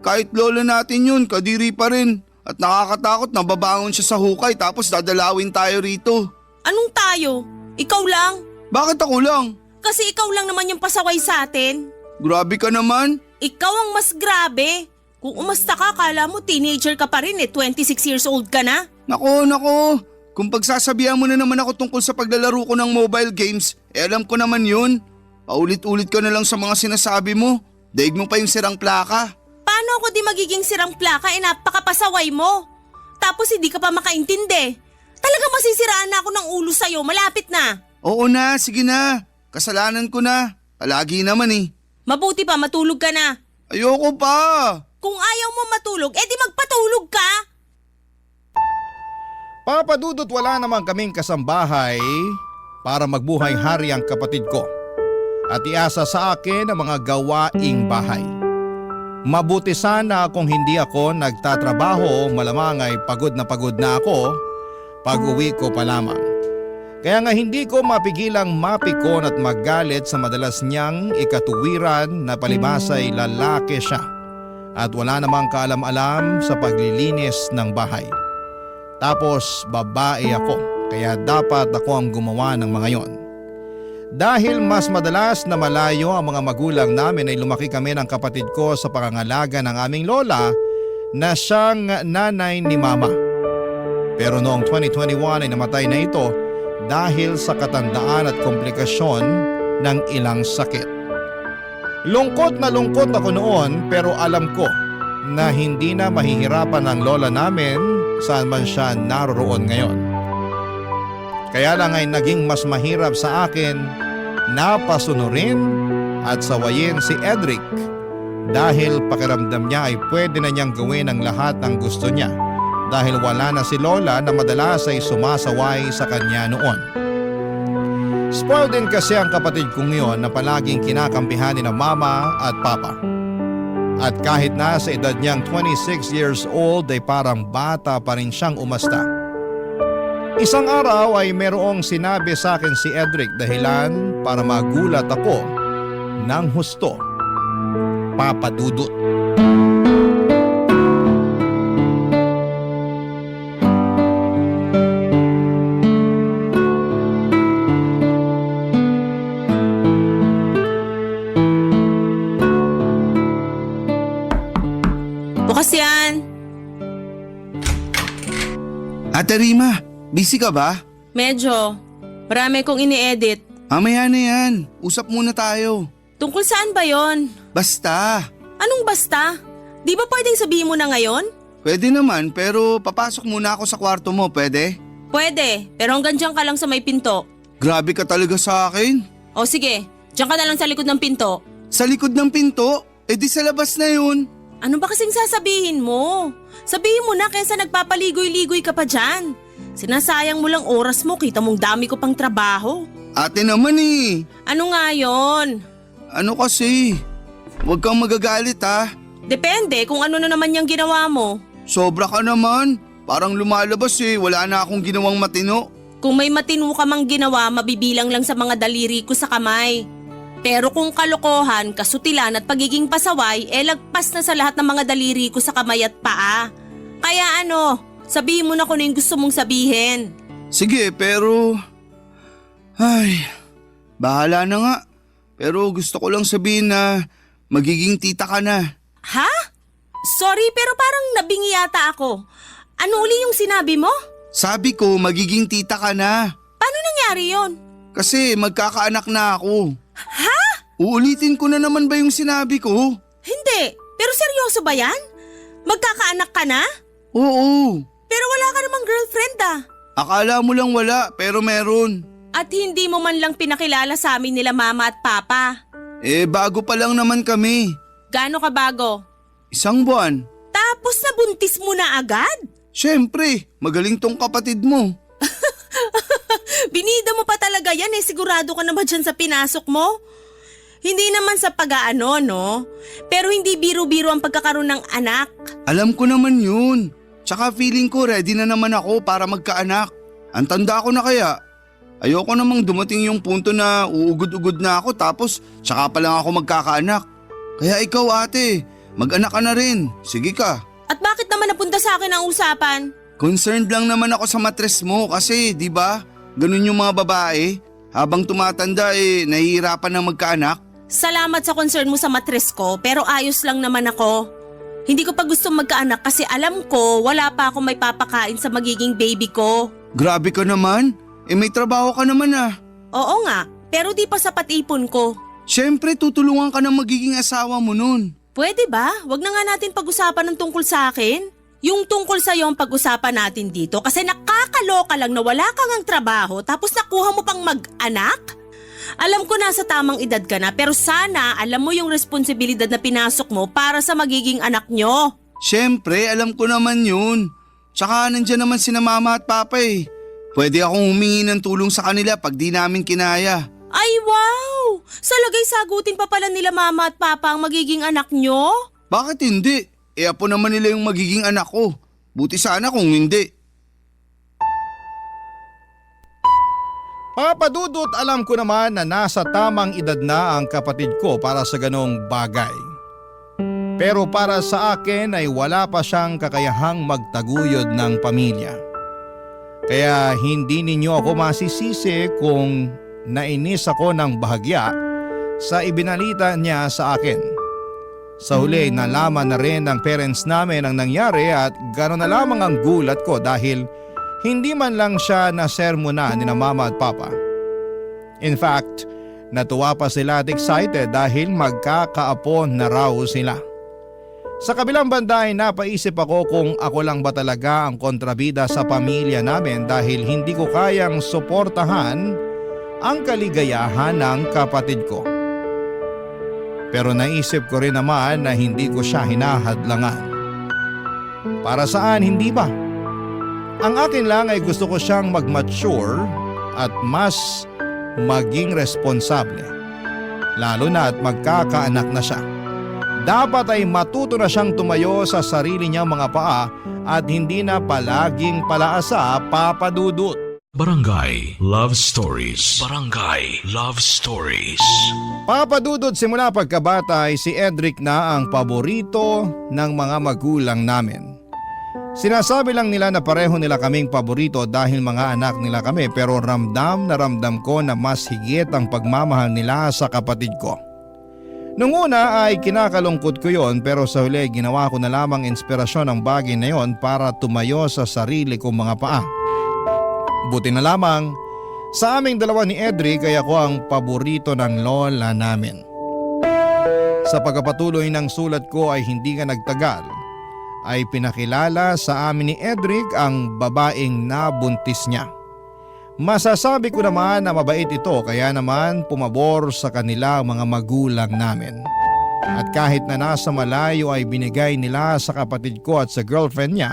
Speaker 8: Kahit lola natin yun, kadiri pa rin. At nakakatakot na babangon siya sa hukay tapos dadalawin tayo rito.
Speaker 6: Anong tayo? Ikaw lang?
Speaker 8: Bakit ako lang?
Speaker 6: Kasi ikaw lang naman yung pasaway sa atin.
Speaker 8: Grabe ka naman.
Speaker 6: Ikaw ang mas grabe. Kung umasta ka, kala mo teenager ka pa rin 26 years old ka na.
Speaker 8: Nako. Kung pagsasabihan mo na naman ako tungkol sa paglalaro ko ng mobile games, alam ko naman yun. Paulit-ulit ka na lang sa mga sinasabi mo. Daig mo pa yung sirang plaka.
Speaker 6: Paano ako di magiging sirang plaka napakapasaway mo? Tapos hindi ka pa makaintindi. Talaga masisiraan na ako ng ulo sa'yo, malapit na.
Speaker 8: Oo na, sige na. Kasalanan ko na. Palagi naman eh.
Speaker 6: Mabuti pa matulog ka na.
Speaker 8: Ayoko pa.
Speaker 6: Kung ayaw mo matulog, di magpatulog ka.
Speaker 3: Papa Dudut, wala naman kaming kasambahay para magbuhay hari ang kapatid ko at iasa sa akin ang mga gawaing bahay. Mabuti sana kung hindi ako nagtatrabaho, malamang ay pagod na ako pag uwi ko pa lamang. Kaya nga hindi ko mapigilang mapikon at magalit sa madalas niyang ikatuwiran na palibasa'y lalaki siya at wala namang kaalam-alam sa paglilinis ng bahay. Tapos babae ako, kaya dapat ako ang gumawa ng mga yon. Dahil mas madalas na malayo ang mga magulang namin ay lumaki kami ng kapatid ko sa pangangalaga ng aming lola na siyang nanay ni mama. Pero noong 2021 ay namatay na ito dahil sa katandaan at komplikasyon ng ilang sakit. Lungkot na lungkot ako noon pero alam ko na hindi na mahihirapan ang lola namin saan man siya naroroon ngayon. Kaya lang ay naging mas mahirap sa akin na pasunurin at sawayin si Edric dahil pakiramdam niya ay pwede na niyang gawin ang lahat ng gusto niya dahil wala na si Lola na madalas ay sumasaway sa kanya noon. Spoiled din kasi ang kapatid kong yun na palaging kinakampihan ni na mama at papa. At kahit na sa edad niyang 26 years old ay parang bata pa rin siyang umasta. Isang araw ay merong sinabi sa akin si Edric dahilan para magulat ako ng husto. Papa Dudut.
Speaker 6: Bukas yan.
Speaker 8: Ate Rima, busy ka ba?
Speaker 6: Medyo. Marami kong ini-edit.
Speaker 8: Mamaya na yan. Usap muna tayo.
Speaker 6: Tungkol saan ba yon?
Speaker 8: Basta.
Speaker 6: Anong basta? Di ba pwedeng sabihin mo na ngayon?
Speaker 8: Pwede naman pero papasok muna ako sa kwarto mo, pwede?
Speaker 6: Pwede, pero hanggang dyan ka lang sa may pinto.
Speaker 8: Grabe ka talaga sa akin.
Speaker 6: O sige, dyan ka na lang sa likod ng pinto.
Speaker 8: Sa likod ng pinto? Eh di sa labas na yun.
Speaker 6: Ano ba kasing sasabihin mo? Sabihin mo na kaysa nagpapaligoy-ligoy ka pa dyan. Sinasayang mo lang oras mo, kita mong dami ko pang trabaho.
Speaker 8: Ate naman eh.
Speaker 6: Ano nga yon?
Speaker 8: Ano kasi? Huwag kang magagalit ha.
Speaker 6: Depende kung ano na naman yung ginawa mo.
Speaker 8: Sobra ka naman. Parang lumalabas eh. Wala na akong ginawang matino.
Speaker 6: Kung may matino ka mang ginawa, mabibilang lang sa mga daliri ko sa kamay. Pero kung kalokohan, kasutilan at pagiging pasaway, lagpas na sa lahat ng mga daliri ko sa kamay at paa. Kaya ano, sabihin mo na kung ano yung gusto mong sabihin.
Speaker 8: Sige, pero... Ay, bahala na nga. Pero gusto ko lang sabihin na magiging tita ka na.
Speaker 6: Ha? Sorry, pero parang nabingi yata ako. Ano uli yung sinabi mo?
Speaker 8: Sabi ko, magiging tita ka na.
Speaker 6: Paano nangyari yon?
Speaker 8: Kasi magkakaanak na ako.
Speaker 6: Ha?
Speaker 8: Uulitin ko na naman ba yung sinabi ko?
Speaker 6: Hindi. Pero seryoso ba yan? Magkakaanak ka na?
Speaker 8: Oo.
Speaker 6: Pero wala ka namang girlfriend ah.
Speaker 8: Akala mo lang wala, pero meron.
Speaker 6: At hindi mo man lang pinakilala sa amin nila mama at papa.
Speaker 8: Eh, bago pa lang naman kami.
Speaker 6: Gaano ka bago?
Speaker 8: 1 buwan.
Speaker 6: Tapos nabuntis mo na agad?
Speaker 8: Siyempre, magaling tong kapatid mo.
Speaker 6: Binida mo pa talaga yan eh. Sigurado ka na ba dyan sa pinasok mo? Hindi naman sa pag-aano, no? Pero hindi biro-biro ang pagkakaroon ng anak.
Speaker 8: Alam ko naman yun. Tsaka feeling ko ready na naman ako para magkaanak. Ang tanda ko na kaya. Ayoko namang dumating yung punto na uugod-ugod na ako tapos tsaka pa lang ako magkakaanak. Kaya ikaw ate, mag-anak ka na rin. Sige ka.
Speaker 6: At bakit naman napunta sa akin ang usapan?
Speaker 8: Concerned lang naman ako sa matres mo kasi di ba? Ganun yung mga babae. Habang tumatanda nahihirapan na magkaanak.
Speaker 6: Salamat sa concern mo sa matres ko pero ayos lang naman ako. Hindi ko pa gusto magkaanak kasi alam ko wala pa akong may papakain sa magiging baby ko.
Speaker 8: Grabe ka naman. May trabaho ka naman ah.
Speaker 6: Oo nga, pero di pa sapat ipon ko.
Speaker 8: Siyempre tutulungan ka ng magiging asawa mo nun.
Speaker 6: Pwede ba? Wag na nga natin pag-usapan ng tungkol sa akin. Yung tungkol sa ang pag-usapan natin dito kasi nakakaloka lang na wala kang ang trabaho tapos nakuha mo pang mag-anak? Alam ko nasa tamang edad ka na pero sana alam mo yung responsibilidad na pinasok mo para sa magiging anak nyo.
Speaker 8: Siyempre, alam ko naman yun. Tsaka nandyan naman sina mama at papa eh. Pwede akong humingi ng tulong sa kanila pag di namin kinaya.
Speaker 6: Ay wow! Sa lagay sagutin pa pala nila mama at papa ang magiging anak nyo?
Speaker 8: Bakit hindi? Apo naman nila yung magiging anak ko. Buti sana kung hindi.
Speaker 3: Papa Dudut, alam ko naman na nasa tamang edad na ang kapatid ko para sa ganong bagay. Pero para sa akin ay wala pa siyang kakayahang magtaguyod ng pamilya. Kaya hindi ninyo ako masisisi kung nainis ako ng bahagya sa ibinalita niya sa akin. Sa huli, nalaman na rin ng parents namin ang nangyari at gano'n na lamang ang gulat ko dahil hindi man lang siya nasermonan ni na mama at papa. In fact, natuwa pa sila at excited dahil magkakaapo na raw sila. Sa kabilang banda ay napaisip ako kung ako lang ba talaga ang kontrabida sa pamilya namin dahil hindi ko kayang suportahan ang kaligayahan ng kapatid ko. Pero naisip ko rin naman na hindi ko siya hinahadlangan. Para saan hindi ba? Ang akin lang ay gusto ko siyang mag-mature at mas maging responsable. Lalo na at magkakaanak na siya. Dapat ay matuto na siyang tumayo sa sarili niyang mga paa at hindi na palaging palaasa, Papa Dudut.
Speaker 1: Barangay Love Stories. Barangay Love Stories.
Speaker 3: Papa Dudut, simula pagkabata ay si Edric na ang paborito ng mga magulang namin. Sinasabi lang nila na pareho nila kaming paborito dahil mga anak nila kami, pero ramdam na ramdam ko na mas higit ang pagmamahal nila sa kapatid ko. Nung una ay kinakalungkot ko yon, pero sa huli ginawa ko na lamang inspirasyon ang bagay na yon para tumayo sa sarili kong mga paa. Buti na lamang, sa aming dalawa ni Edric ay ako ang paborito ng lola namin. Sa pagpapatuloy ng sulat ko ay hindi nga nagtagal, ay pinakilala sa amin ni Edric ang babaeng nabuntis niya. Masasabi ko naman na mabait ito, kaya naman pumabor sa kanila ang mga magulang namin. At kahit na nasa malayo ay binigay nila sa kapatid ko at sa girlfriend niya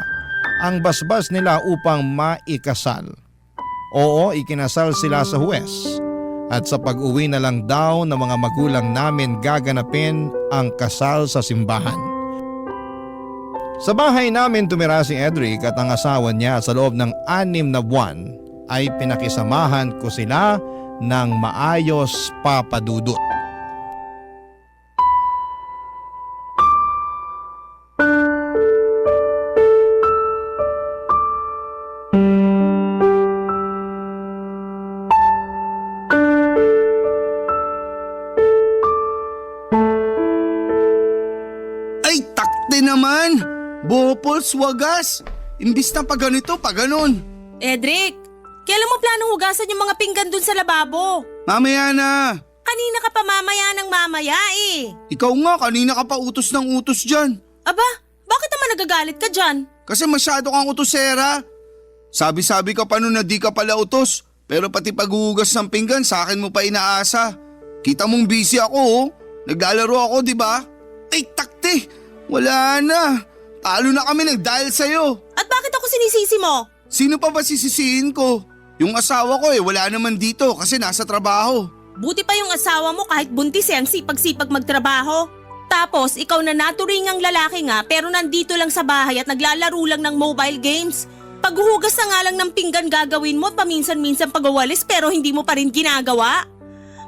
Speaker 3: ang basbas nila upang maikasal. Oo, ikinasal sila sa huwes at sa pag-uwi na lang daw ng mga magulang namin gaganapin ang kasal sa simbahan. Sa bahay namin tumira si Edric at ang asawa niya. Sa loob ng 6 na buwan ay pinakisamahan ko sila ng maayos, Papa Dudut.
Speaker 8: Ay, takte naman! Bopols, wagas! Imbis na pa ganito, pa ganon.
Speaker 6: Edric, kailan mo planong hugasan yung mga pinggan dun sa lababo?
Speaker 8: Mamaya na!
Speaker 6: Kanina ka pa mamaya ng mamaya eh.
Speaker 8: Ikaw nga, kanina ka pa utos ng utos dyan.
Speaker 6: Aba, bakit naman nagagalit ka dyan?
Speaker 8: Kasi masyado kang utosera. Sabi-sabi ka pa nun na di ka pala utos, pero pati paghuhugas ng pinggan sa akin mo pa inaasa. Kita mong busy ako oh. Naglalaro ako, di ba? Ay, takte! Wala na. Talo na kami nag-dial sa'yo.
Speaker 6: At bakit ako sinisisi mo?
Speaker 8: Sino pa ba sisisihin ko? Yung asawa ko wala naman dito kasi nasa trabaho.
Speaker 6: Buti pa yung asawa mo kahit buntis ang sipag-sipag magtrabaho. Tapos ikaw na naturingang lalaki nga pero nandito lang sa bahay at naglalaro lang ng mobile games. Paghuhugas na nga lang ng pinggan gagawin mo at paminsan-minsan pagawalis pero hindi mo pa rin ginagawa.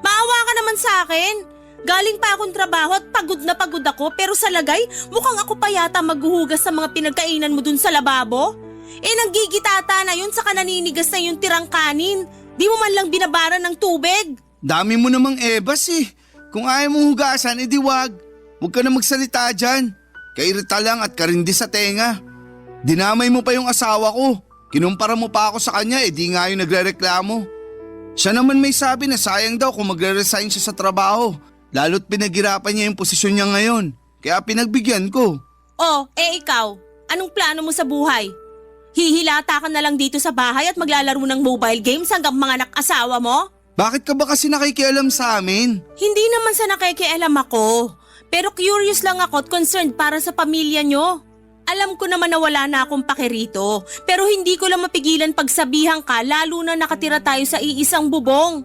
Speaker 6: Maawa ka naman sa akin. Galing pa akong trabaho at pagod na pagod ako pero sa lagay mukhang ako pa yata maghuhugas sa mga pinagkainan mo dun sa lababo. Nanggigitata na yun saka naninigas na yung tirang kanin. Di mo man lang binabaran ng tubig.
Speaker 8: Dami mo namang ebas eh. Kung ayaw mong hugasan, edi wag. Huwag ka na magsalita dyan. Kairita lang at karindi sa tenga. Dinamay mo pa yung asawa ko. Kinumpara mo pa ako sa kanya, edi nga yung nagrereklamo. Siya naman may sabi na sayang daw kung magre-resign siya sa trabaho. Lalo't pinaghirapan niya yung posisyon niya ngayon. Kaya pinagbigyan ko.
Speaker 6: Oh, ikaw, anong plano mo sa buhay? Hihilata ka na lang dito sa bahay at maglalaro ng mobile games hanggang mga anak-asawa mo?
Speaker 8: Bakit ka ba kasi nakikialam sa amin?
Speaker 6: Hindi naman sa nakikialam ako. Pero curious lang ako at concerned para sa pamilya nyo. Alam ko naman na wala na akong pakirito. Pero hindi ko lang mapigilan pagsabihan ka lalo na nakatira tayo sa iisang bubong.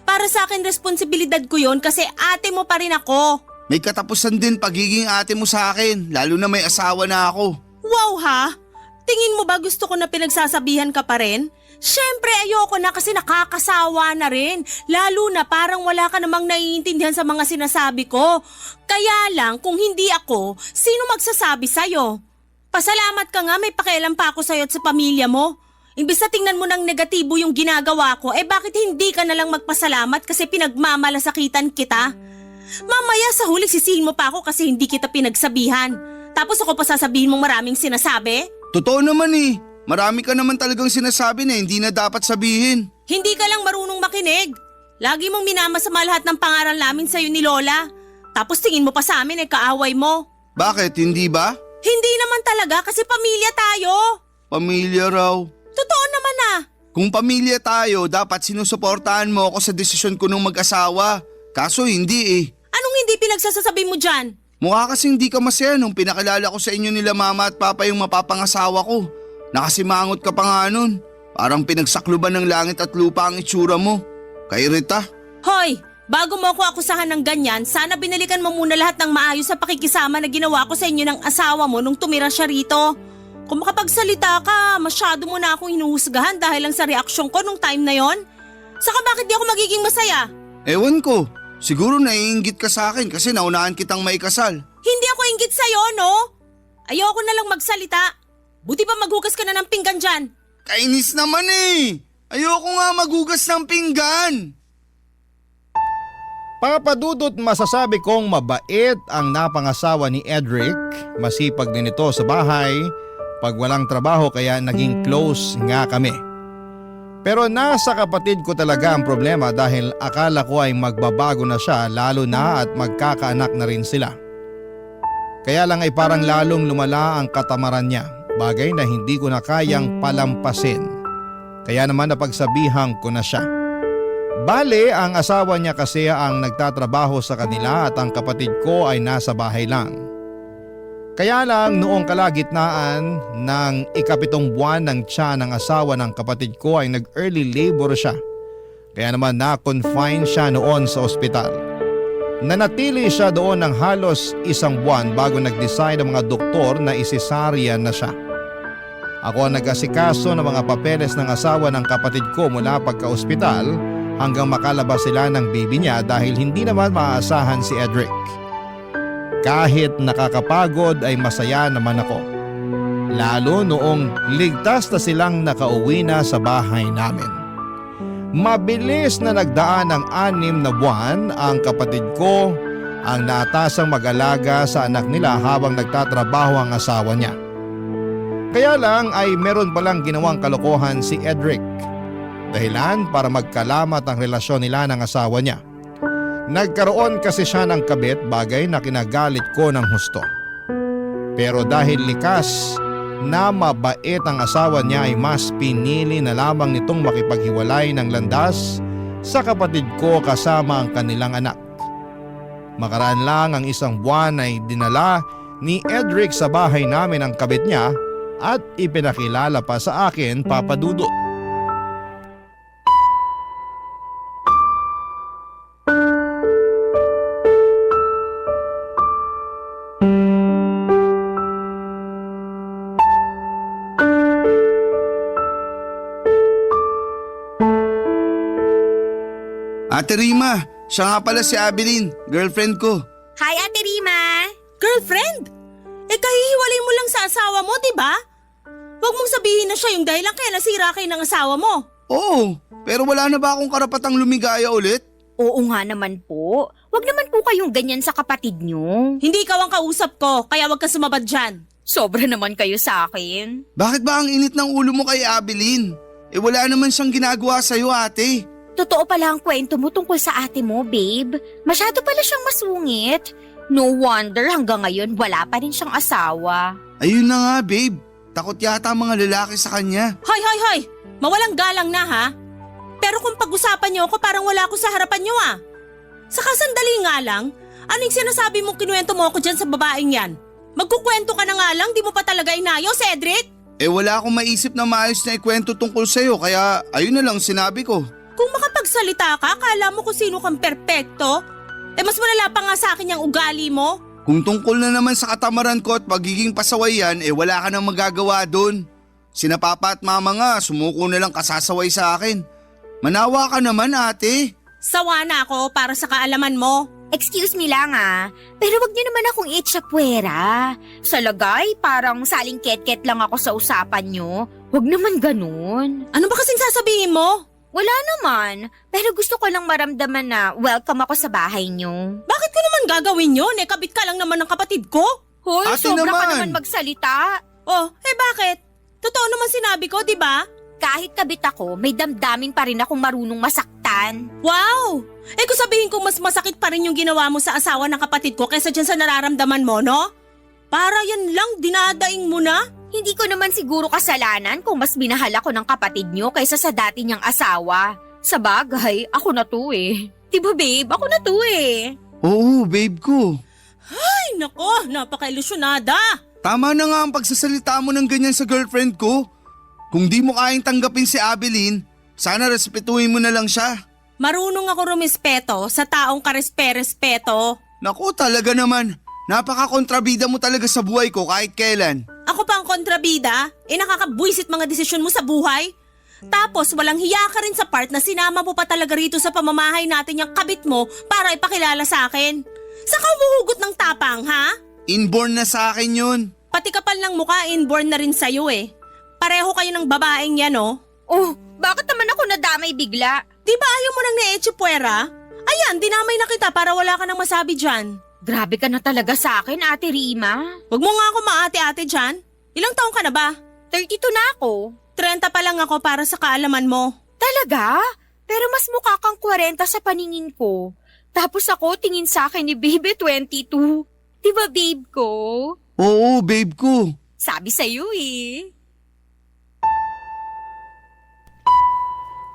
Speaker 6: Para sa akin responsibilidad ko yon kasi ate mo pa rin ako.
Speaker 8: May katapusan din pagiging ate mo sa akin, lalo na may asawa na ako.
Speaker 6: Wow ha? Tingin mo ba gusto ko na pinagsasabihan ka pa rin? Siyempre ayoko na kasi nakakasawa na rin. Lalo na parang wala ka namang naiintindihan sa mga sinasabi ko. Kaya lang kung hindi ako, sino magsasabi sa'yo? Pasalamat ka nga may pakialam pa ako sa'yo at sa pamilya mo. Imbis na tingnan mo ng negatibo yung ginagawa ko, bakit hindi ka na lang magpasalamat kasi pinagmamalasakitan kita? Mamaya sa huli sisihin mo pa ako kasi hindi kita pinagsabihan. Tapos ako pa sasabihin mong maraming sinasabi?
Speaker 8: Totoo naman eh. Marami ka naman talagang sinasabi na hindi na dapat sabihin.
Speaker 6: Hindi ka lang marunong makinig. Lagi mong minamasama lahat ng pangaral namin sa'yo ni Lola. Tapos tingin mo pa sa amin kaaway mo.
Speaker 8: Bakit, hindi ba?
Speaker 6: Hindi naman talaga kasi pamilya tayo.
Speaker 8: Pamilya raw.
Speaker 6: Totoo naman ah.
Speaker 8: Kung pamilya tayo, dapat sinusuportahan mo ako sa desisyon ko nung mag-asawa. Kaso hindi eh.
Speaker 6: Anong hindi pinagsasasabi mo dyan?
Speaker 8: Mukha kasing hindi ka masaya nung pinakilala ko sa inyo nila mama at papa yung mapapangasawa ko. Nakasimangot ka pa nga nun. Parang pinagsakluban ng langit at lupa ang itsura mo. Kay Rita.
Speaker 6: Hoy, bago mo ako akusahan ng ganyan, sana binalikan mo muna lahat ng maayos sa pakikisama na ginawa ko sa inyo ng asawa mo nung tumira siya rito. Kung makapagsalita ka, masyado mo na akong hinuhusgahan dahil lang sa reaksyon ko nung time na yon. Saka bakit di ako magiging masaya?
Speaker 8: Ewan ko, siguro naiinggit ka sa akin kasi naunahan kitang maikasal.
Speaker 6: Hindi ako inggit sa'yo, no? Ayoko na lang magsalita. Buti pa maghugas ka na ng pinggan dyan.
Speaker 8: Kainis naman eh! Ayoko nga maghugas ng pinggan!
Speaker 3: Papa Dudut, masasabi kong mabait ang napangasawa ni Edric. Masipag din ito sa bahay. Pag walang trabaho kaya naging close nga kami. Pero nasa kapatid ko talaga ang problema dahil akala ko ay magbabago na siya lalo na at magkakaanak na rin sila. Kaya lang ay parang lalong lumala ang katamaran niya, bagay na hindi ko na kayang palampasin. Kaya naman napagsabihan ko na siya. Bale, ang asawa niya kasi ang nagtatrabaho sa kanila at ang kapatid ko ay nasa bahay lang. Kaya lang noong kalagitnaan ng 7 buwan ng tiyan ng asawa ng kapatid ko ay nag-early labor siya. Kaya naman na-confine siya noon sa ospital. Nanatili siya doon ng halos 1 buwan bago nag-decide ang mga doktor na isisaryan na siya. Ako ang nag-asikaso ng mga papeles ng asawa ng kapatid ko mula pagka-ospital hanggang makalabas sila ng baby niya dahil hindi naman maaasahan si Edric. Kahit nakakapagod ay masaya naman ako. Lalo noong ligtas na silang nakauwi na sa bahay namin. Mabilis na nagdaan ng 6 na buwan ang kapatid ko ang naatasang mag-alaga sa anak nila habang nagtatrabaho ang asawa niya. Kaya lang ay meron palang ginawang kalokohan si Edric. Dahilan para magkalamat ang relasyon nila ng asawa niya. Nagkaroon kasi siya ng kabit, bagay na kinagalit ko ng husto. Pero dahil likas na mabait ang asawa niya ay mas pinili na lamang nitong makipaghiwalay ng landas sa kapatid ko kasama ang kanilang anak. Makaraan lang ang 1 buwan ay dinala ni Edric sa bahay namin ang kabit niya at ipinakilala pa sa akin, Papa Dudut.
Speaker 8: Ate Rima, siya nga pala si Abilene, girlfriend ko.
Speaker 6: Hi, Ate Rima! Girlfriend? Kahihiwalay mo lang sa asawa mo, di ba? Huwag mong sabihin na siya yung dahilan kaya nasira kayo ng asawa mo.
Speaker 8: Oo, pero wala na ba akong karapatang lumigaya ulit?
Speaker 9: Oo nga naman po. Huwag naman po kayong ganyan sa kapatid nyo.
Speaker 6: Hindi ikaw ang kausap ko, kaya huwag ka sumabad dyan.
Speaker 9: Sobra naman kayo sa akin.
Speaker 8: Bakit ba ang init ng ulo mo kay Abilene? Wala naman siyang ginagawa sa'yo, ate.
Speaker 9: Totoo pala ang kwento mo tungkol sa ate mo, babe. Masyado pala siyang masungit. No wonder hanggang ngayon wala pa rin siyang asawa.
Speaker 8: Ayun na nga, babe. Takot yata ang mga lalaki sa kanya.
Speaker 6: Hoy! Mawalang galang na ha? Pero kung pag-usapan niyo ako parang wala ako sa harapan niyo ah. Saka sandali nga lang, anong sinasabi mong kinuwento mo ako dyan sa babaeng yan? Magkukwento ka na nga lang, di mo pa talaga inayos, Cedric?
Speaker 8: Wala akong maisip na maayos na ikwento tungkol sa'yo kaya ayun na lang sinabi ko.
Speaker 6: Kung makapagsalita ka, akala mo kung sino kang perpekto? Mas malala pa nga sa akin yung ugali mo.
Speaker 8: Kung tungkol na naman sa katamaran ko at pagiging pasaway yan, wala ka nang magagawa doon. Sina papa at mama nga, sumuko na lang kasasaway sa akin. Manawa ka naman, ate.
Speaker 6: Sawa na ako para sa kaalaman mo.
Speaker 9: Excuse me lang pero wag niyo naman akong itsapuera. Sa lagay, parang saling ket-ket lang ako sa usapan niyo. Wag naman ganun.
Speaker 6: Ano ba kasing sasabihin mo?
Speaker 9: Wala naman, pero gusto ko lang maramdaman na welcome ako sa bahay niyo.
Speaker 6: Bakit ko naman gagawin yun? Kabit ka lang naman ng kapatid ko.
Speaker 9: Hoy,
Speaker 8: Ate
Speaker 9: sobra ka
Speaker 8: naman.
Speaker 9: naman magsalita.
Speaker 6: Oh, bakit? Totoo naman sinabi ko, di ba?
Speaker 9: Kahit kabit ako, may damdamin pa rin akong marunong masaktan.
Speaker 6: Wow! Kung sabihin ko mas masakit pa rin yung ginawa mo sa asawa ng kapatid ko kaysa dyan sa nararamdaman mo, no? Para yan lang, dinadaing mo na?
Speaker 9: Hindi ko naman siguro kasalanan kung mas binahal ako ng kapatid niyo kaysa sa dati niyang asawa. Sa bagay, ako na to eh. Diba babe, ako na to eh.
Speaker 8: Oo, babe ko.
Speaker 6: Ay, nako, napaka-ilusyonada.
Speaker 8: Tama na nga ang pagsasalita mo ng ganyan sa girlfriend ko. Kung di mo kayang tanggapin si Abilene, sana respetuhin mo na lang siya.
Speaker 6: Marunong ako rumispeto sa taong karespe-respeto.
Speaker 8: Naku, talaga naman. Napaka-kontrabida mo talaga sa buhay ko kahit kailan.
Speaker 6: Ako pa ang kontrabida? Nakakabwisit mga desisyon mo sa buhay? Tapos walang hiya ka rin sa part na sinama mo pa talaga rito sa pamamahay natin yung kabit mo para ipakilala sa akin. Saka umuhugot ng tapang, ha?
Speaker 8: Inborn na sa akin yun.
Speaker 6: Pati kapal ng mukha, inborn na rin sa'yo eh. Pareho kayo ng babaeng yan, oh.
Speaker 9: Oh, bakit naman ako nadamay bigla?
Speaker 6: Di ba ayaw mo nang ni-echipuera? Ayan, dinamay na kita para wala ka nang masabi dyan.
Speaker 9: Grabe ka na talaga sa akin, Ate Rima.
Speaker 6: Huwag mo nga ako maate-ate dyan. Ilang taong ka na ba?
Speaker 9: 32 na ako.
Speaker 6: 30 pa lang ako para sa kaalaman mo.
Speaker 9: Talaga? Pero mas mukha kang 40 sa paningin ko. Tapos ako tingin sa akin ni Babe 22. Di ba babe ko?
Speaker 8: Oo, babe ko.
Speaker 9: Sabi sa'yo eh.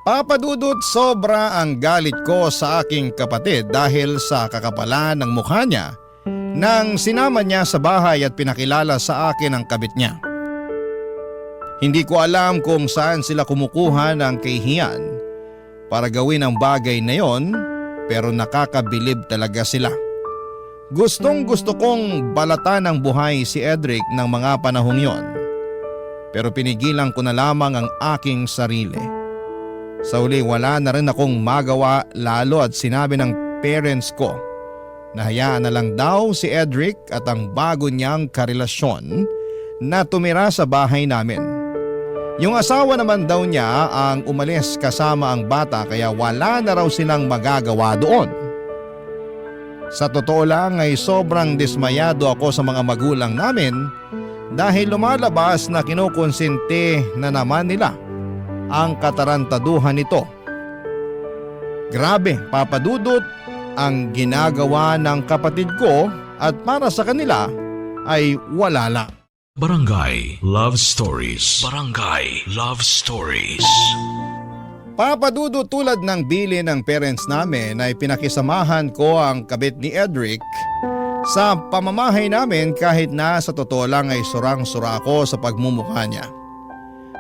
Speaker 3: Papa Dudut, sobra ang galit ko sa aking kapatid dahil sa kakapalan ng mukha niya nang sinama niya sa bahay at pinakilala sa akin ang kabit niya. Hindi ko alam kung saan sila kumukuha ng kahihiyan para gawin ang bagay na yon, pero nakakabilib talaga sila. Gustong gusto kong balatan ng buhay si Edric ng mga panahong yon, pero pinigilan ko na lamang ang aking sarili. Sa uli wala na rin akong magawa lalo at sinabi ng parents ko na hayaan na lang daw si Edric at ang bago niyang karelasyon na tumira sa bahay namin. Yung asawa naman daw niya ang umalis kasama ang bata kaya wala na raw silang magagawa doon. Sa totoo lang ay sobrang dismayado ako sa mga magulang namin dahil lumalabas na kinukonsente na naman nila ang katarantaduhan nito. Grabe, Papa Dudut, ang ginagawa ng kapatid ko at para sa kanila ay wala lang.
Speaker 1: Barangay Love Stories. Barangay Love Stories.
Speaker 3: Papa Dudut, tulad ng bili ng parents namin ay pinakisamahan ko ang kabit ni Edric sa pamamahay namin kahit na sa totoo lang ay surang-sura ako sa pagmumukha niya.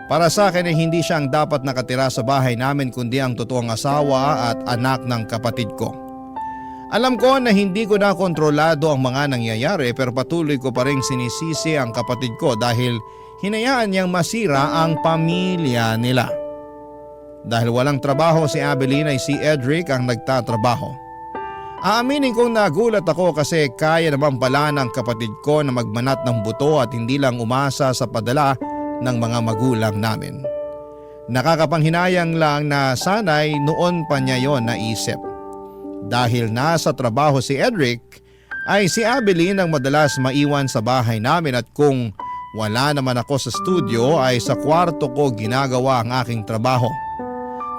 Speaker 3: Para sa akin ay hindi siya ang dapat nakatira sa bahay namin kundi ang totoong asawa at anak ng kapatid ko. Alam ko na hindi ko na kontrolado ang mga nangyayari pero patuloy ko pa rin sinisisi ang kapatid ko dahil hinayaan niyang masira ang pamilya nila. Dahil walang trabaho si Abeline ay si Edric ang nagtatrabaho. Aaminin kong nagulat ako kasi kaya naman pala ng kapatid ko na magmanat ng buto at hindi lang umasa sa padala ng mga magulang namin. Nakakapanghinayang lang na sana'y noon pa niya yon naisip. Dahil nasa trabaho si Edric ay si Abeline ang madalas maiwan sa bahay namin at kung wala naman ako sa studio ay sa kwarto ko ginagawa ang aking trabaho.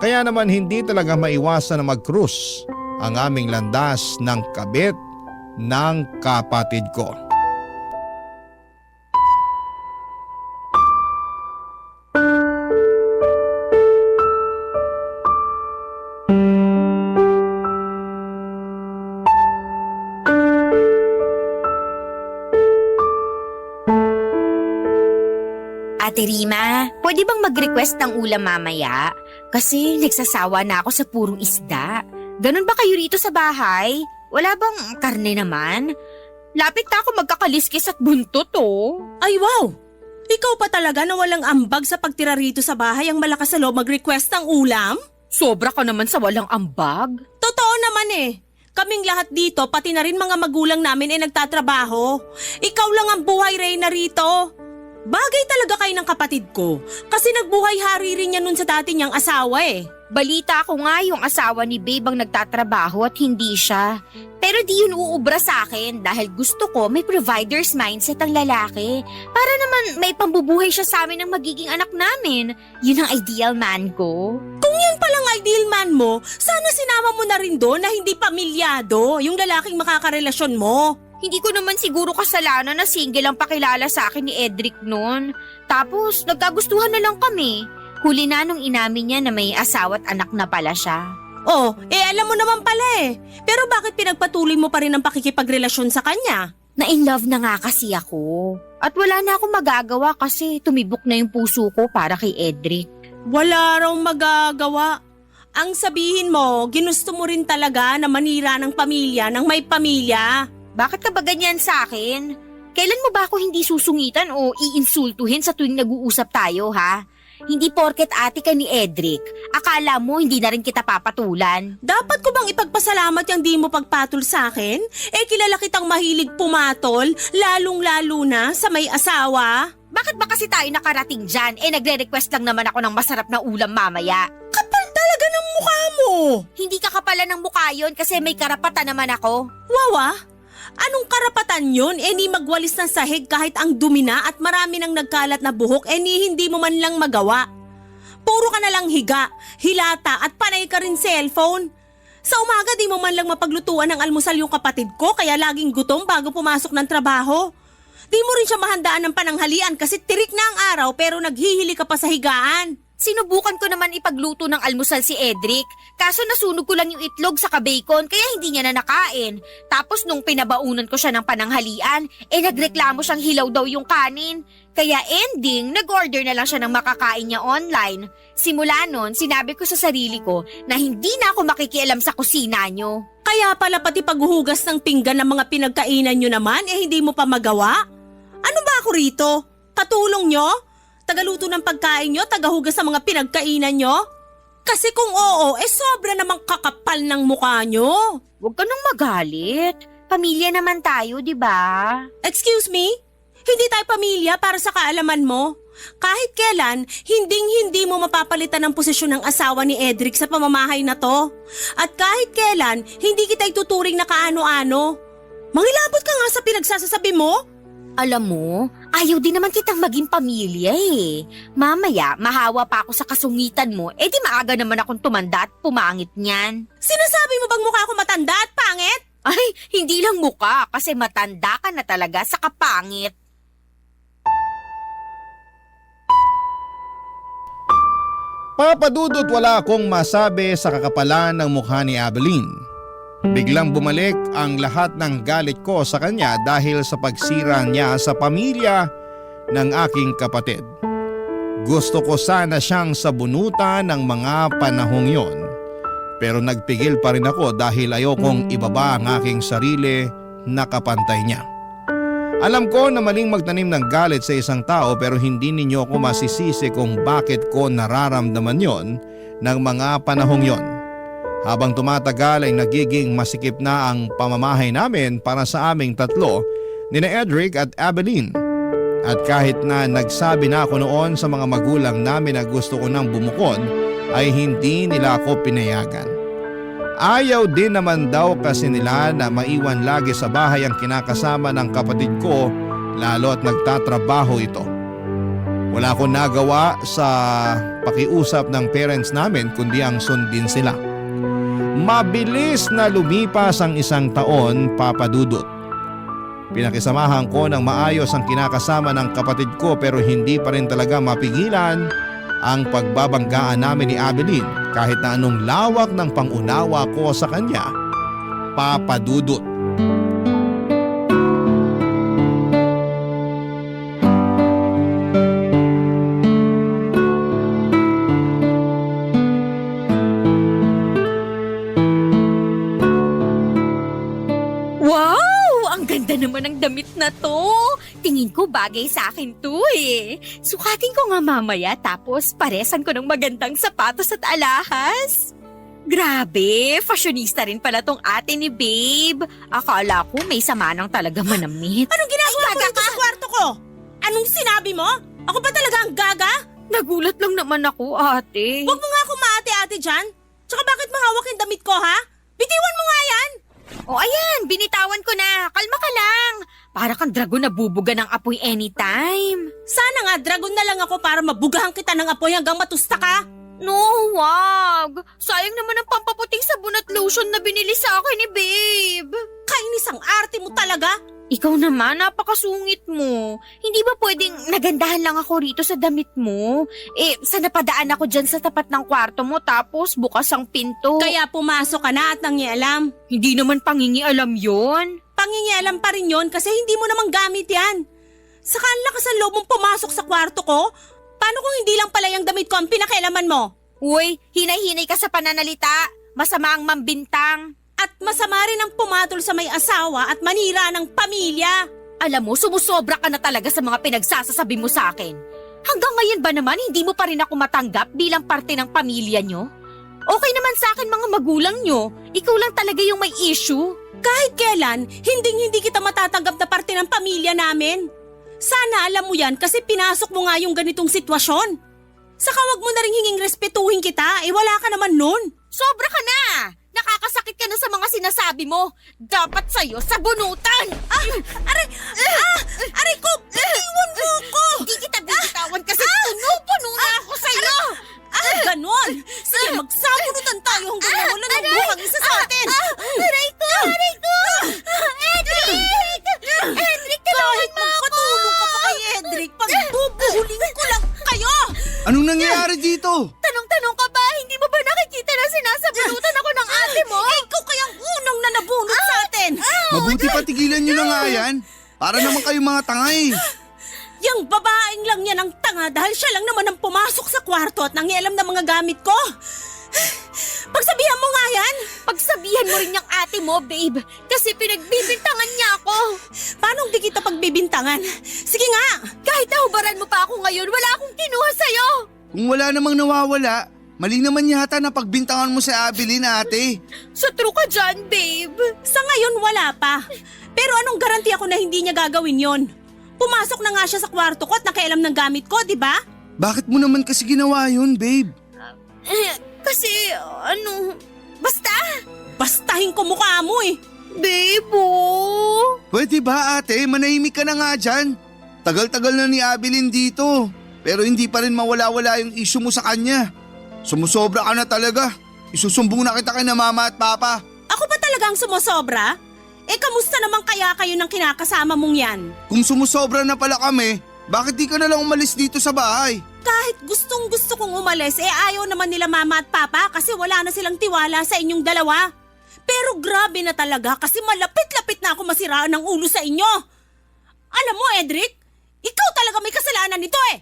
Speaker 3: Kaya naman hindi talaga maiwasan na mag-cruise ang aming landas ng kabit ng kapatid ko.
Speaker 9: Ate Rima, pwede bang mag-request ng ulam mamaya? Kasi nagsasawa na ako sa purong isda. Ganun ba kayo rito sa bahay? Wala bang karne naman? Lapit na ako magkakaliskis at buntot oh.
Speaker 6: Ay wow! Ikaw pa talaga na walang ambag sa pagtira rito sa bahay ang malakas sa loob mag-request ng ulam?
Speaker 9: Sobra ka naman sa walang ambag.
Speaker 6: Totoo naman eh. Kaming lahat dito, pati na rin mga magulang namin ay nagtatrabaho. Ikaw lang ang buhay reyna rito. Bagay talaga kayo ng kapatid ko kasi nagbuhay hari rin niya nun sa dati niyang asawa eh.
Speaker 9: Balita ko nga yung asawa ni Babe ang nagtatrabaho at hindi siya. Pero di yun uubra sa akin dahil gusto ko may provider's mindset ang lalaki. Para naman may pambubuhay siya sa amin ng magiging anak namin. Yun ang ideal man ko.
Speaker 6: Kung yan palang ideal man mo, sana sinama mo na rin doon na hindi pamilyado yung lalaking makakarelasyon mo.
Speaker 9: Hindi ko naman siguro kasalanan na single ang pakilala sa akin ni Edric noon. Tapos nagkagustuhan na lang kami. Huli na nung inamin niya na may asawa at anak na pala siya.
Speaker 6: Oh, alam mo naman pala eh. Pero bakit pinagpatuloy mo pa rin ang pakikipagrelasyon sa kanya?
Speaker 9: Na-in love na nga kasi ako. At wala na akong magagawa kasi tumibok na yung puso ko para kay Edric.
Speaker 6: Wala raw magagawa. Ang sabihin mo, ginusto mo rin talaga na manira ng pamilya ng may pamilya.
Speaker 9: Bakit ka ba ganyan sa akin? Kailan mo ba ako hindi susungitan o iinsultuhin sa tuwing nag-uusap tayo, ha? Hindi porket ate ka ni Edric, akala mo hindi na rin kita papatulan.
Speaker 6: Dapat ko bang ipagpasalamat yung di mo pagpatol sa akin? Kilala kitang mahilig pumatol, lalong-lalo na sa may asawa.
Speaker 9: Bakit ba kasi tayo nakarating dyan? Nagre-request lang naman ako ng masarap na ulam mamaya.
Speaker 6: Kapal talaga ng mukha mo!
Speaker 9: Hindi ka kapala ng mukha yon kasi may karapatan naman ako.
Speaker 6: Wawa? Anong karapatan yun? Ni magwalis ng sahig kahit ang dumi na at marami nang nagkalat na buhok, ni hindi mo man lang magawa. Puro ka na lang higa, hilata at panay ka rin cellphone. Sa umaga di mo man lang mapaglutuan ng almusal yung kapatid ko kaya laging gutom bago pumasok ng trabaho. Di mo rin siya mahandaan ng pananghalian kasi tirik na ang araw pero naghihili ka pa sa higaan.
Speaker 9: Sinubukan ko naman ipagluto ng almusal si Edric, kaso nasunog ko lang yung itlog sa bacon kaya hindi niya na nakain. Tapos nung pinabaunan ko siya ng pananghalian, nagreklamo siyang hilaw daw yung kanin. Kaya ending, nag-order na lang siya ng makakain niya online. Simula nun, sinabi ko sa sarili ko na hindi na ako makikialam sa kusina niyo.
Speaker 6: Kaya pala pati paghuhugas ng pinggan ng mga pinagkainan nyo naman hindi mo pa magawa? Ano ba ako rito? Katulong nyo? Tagaluto ng pagkain nyo, tagahugas sa mga pinagkainan nyo? Kasi kung oo, sobra namang kakapal ng mukha nyo.
Speaker 9: Huwag ka nang magalit. Pamilya naman tayo, di ba?
Speaker 6: Excuse me? Hindi tayo pamilya para sa kaalaman mo. Kahit kailan, hindi mo mapapalitan ang posisyon ng asawa ni Edric sa pamamahay na to. At kahit kailan, hindi kita ituturing na kaano-ano. Mangilabot ka nga sa pinagsasasabi mo.
Speaker 9: Alam mo, ayaw din naman kitang maging pamilya eh. Mamaya, mahawa pa ako sa kasungitan mo, di maaga naman akong tumanda at pumangit niyan.
Speaker 6: Sinasabi mo bang mukha ko matanda at pangit?
Speaker 9: Ay, hindi lang mukha kasi matanda ka na talaga sa kapangit.
Speaker 3: Papadudot wala akong masabi sa kakapalan ng mukha ni Abeline. Biglang bumalik ang lahat ng galit ko sa kanya dahil sa pagsira niya sa pamilya ng aking kapatid. Gusto ko sana siyang sabunutan ng mga panahong yon. Pero nagpigil pa rin ako dahil ayokong ibaba ang aking sarili na kapantay niya. Alam ko na maling magtanim ng galit sa isang tao pero hindi ninyo ako masisisi kung bakit ko nararamdaman yon ng mga panahong yon. Habang tumatagal ay nagiging masikip na ang pamamahay namin para sa aming tatlo, nina Edric at Abeline. At kahit na nagsabi na ako noon sa mga magulang namin na gusto ko nang bumukod, ay hindi nila ako pinayagan. Ayaw din naman daw kasi nila na maiwan lagi sa bahay ang kinakasama ng kapatid ko, lalo at nagtatrabaho ito. Wala akong nagawa sa pakiusap ng parents namin kundi ang sundin sila. Mabilis na lumipas ang isang taon, Papadudot. Pinakisamahan ko ng maayos ang kinakasama ng kapatid ko pero hindi pa rin talaga mapigilan ang pagbabanggaan namin ni Abeline kahit na anong lawak ng pangunawa ko sa kanya, Papadudot.
Speaker 9: Naman ang damit na to. Tingin ko bagay sa akin to eh. Sukatin ko nga mamaya tapos paresan ko ng magandang sapatos at alahas. Grabe, fashionista rin pala tong ate ni Babe. Akala ko may samanang talaga manamit.
Speaker 6: Anong ginagawa mo dito sa kwarto ko? Anong sinabi mo? Ako ba talaga ang gaga?
Speaker 9: Nagulat lang naman ako, ate.
Speaker 6: Huwag mo nga ako maate-ate dyan. Tsaka bakit mahawak yung damit ko, ha? Bitiwan mo nga yan!
Speaker 9: O ayan, binitawan ko na. Kalma ka lang. Para kang dragon na bubuga ng apoy anytime.
Speaker 6: Sana nga dragon na lang ako para mabugahan kita ng apoy hanggang matusta ka.
Speaker 9: No, wag. Sayang naman ang pampaputing sabon at lotion na binili sa akin ni Babe.
Speaker 6: Kainis ang arte mo talaga.
Speaker 9: Ikaw naman, napakasungit mo. Hindi ba pwedeng nagandahan lang ako rito sa damit mo? Sa napadaan ako dyan sa tapat ng kwarto mo tapos bukas ang pinto.
Speaker 6: Kaya pumasok ka na at nangialam.
Speaker 9: Hindi naman pangingialam yon.
Speaker 6: Pangingialam pa rin yon kasi hindi mo namang gamit yan. Saka ang lakas ang loob mong pumasok sa kwarto ko. Paano kung hindi lang pala yung damit ko ang pinakialaman mo?
Speaker 9: Uy, hinay-hinay ka sa pananalita. Masama ang mambintang.
Speaker 6: At masama rin ang pumatol sa may asawa at manira ng pamilya.
Speaker 9: Alam mo, sumusobra ka na talaga sa mga pinagsasasabi mo sa akin. Hanggang ngayon ba naman hindi mo pa rin ako matanggap bilang parte ng pamilya nyo? Okay naman sa akin mga magulang nyo. Ikaw lang talaga yung may issue.
Speaker 6: Kahit kailan, hindi kita matatanggap na parte ng pamilya namin. Sana alam mo yan kasi pinasok mo nga yung ganitong sitwasyon. Saka wag mo na rin hinging respetuhin kita, wala ka naman nun.
Speaker 9: Sobra ka na! Nakakasakit ka na sa mga sinasabi mo. Dapat sa'yo sabunutan!
Speaker 6: Aray ko, iwan mo ko!
Speaker 9: Hindi kita bibitawan kasi puno-puno na ako sa'yo!
Speaker 6: Ganon! Sige, magsabunutan tayo hanggang wala ng bukang isa sa atin!
Speaker 9: Aray ko! Aray ko! Edric! Edric, tulungan mo ako!
Speaker 6: Magpatulong ka pa kay Edric, pagbubuhuling ko lang kayo!
Speaker 8: Anong nangyayari dito?
Speaker 9: Tanong-tanong ka ba? Hindi mo ba nakikita na sinasabunutan ako ng ate mo?
Speaker 6: Ikaw kayang unang na nabunot sa atin!
Speaker 8: Mabuti pa tigilan nyo na nga yan. Para naman kayo mga tanga eh.
Speaker 6: Yang babaeng lang yan ang tanga dahil siya lang naman ang pumasok sa kwarto at nangialam ng mga gamit ko. Pagsabihan mo nga yan!
Speaker 9: Pagsabihan mo rin yung ate mo, babe. Kasi pinagbibintangan niya ako.
Speaker 6: Paano di kita pagbibintangan? Sige nga!
Speaker 9: Kahit nahubaran mo pa ako ngayon, wala akong kinuha sa'yo.
Speaker 8: Kung wala namang nawawala, mali naman yata na pagbintangan mo si Abilene, ate.
Speaker 9: So true ka dyan, babe.
Speaker 6: Sa ngayon wala pa. Pero anong garanti ako na hindi niya gagawin yon? Pumasok na nga siya sa kwarto ko at nakialam ng gamit ko, di ba?
Speaker 8: Bakit mo naman kasi ginawa yun, babe?
Speaker 9: Kasi, basta.
Speaker 6: Bastahin ko mukha mo eh.
Speaker 9: Babe, oh.
Speaker 8: Pwede ba, ate? Manahimik ka na nga dyan. Tagal-tagal na ni Abilene dito. Pero hindi pa rin mawala-wala yung issue mo sa kanya. Sumusobra ka na talaga. Isusumbong na kita kay na mama at papa.
Speaker 6: Ako ba talagang sumusobra? Kamusta naman kaya kayo ng kinakasama mong yan?
Speaker 8: Kung sumusobra na pala kami, bakit di ka na lang umalis dito sa bahay?
Speaker 6: Kahit gustong gusto kong umalis, ayaw naman nila mama at papa kasi wala na silang tiwala sa inyong dalawa. Pero grabe na talaga kasi malapit-lapit na ako masiraan ng ulo sa inyo. Alam mo, Edric, ikaw talaga may kasalanan nito eh.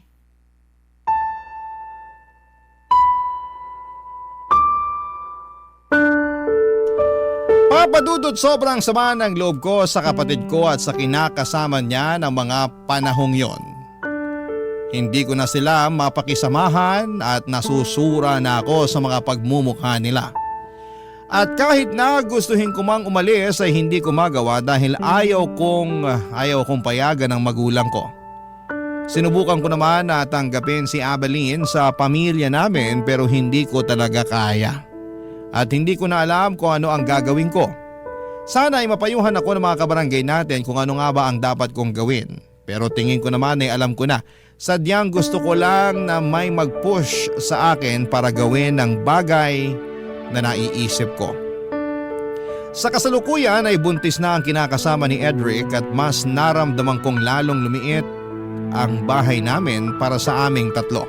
Speaker 3: Papadudot, sobrang sama ng loob ko sa kapatid ko at sa kinakasama niya ng mga panahong yon. Hindi ko na sila mapakisamahan at nasusura na ako sa mga pagmumukha nila. At kahit na gustuhin ko mang umalis ay hindi ko magawa dahil ayaw kong payagan ng magulang ko. Sinubukan ko naman na tanggapin si Abilene sa pamilya namin pero hindi ko talaga kaya. At hindi ko na alam kung ano ang gagawin ko. Sana ay mapayuhan ako ng mga kabarangay natin kung ano nga ba ang dapat kong gawin. Pero tingin ko naman ay alam ko na. Sadyang gusto ko lang na may mag-push sa akin para gawin ng bagay na naiisip ko. Sa kasalukuyan ay buntis na ang kinakasama ni Edric at mas naramdaman kong lalong lumiit ang bahay namin para sa aming tatlo.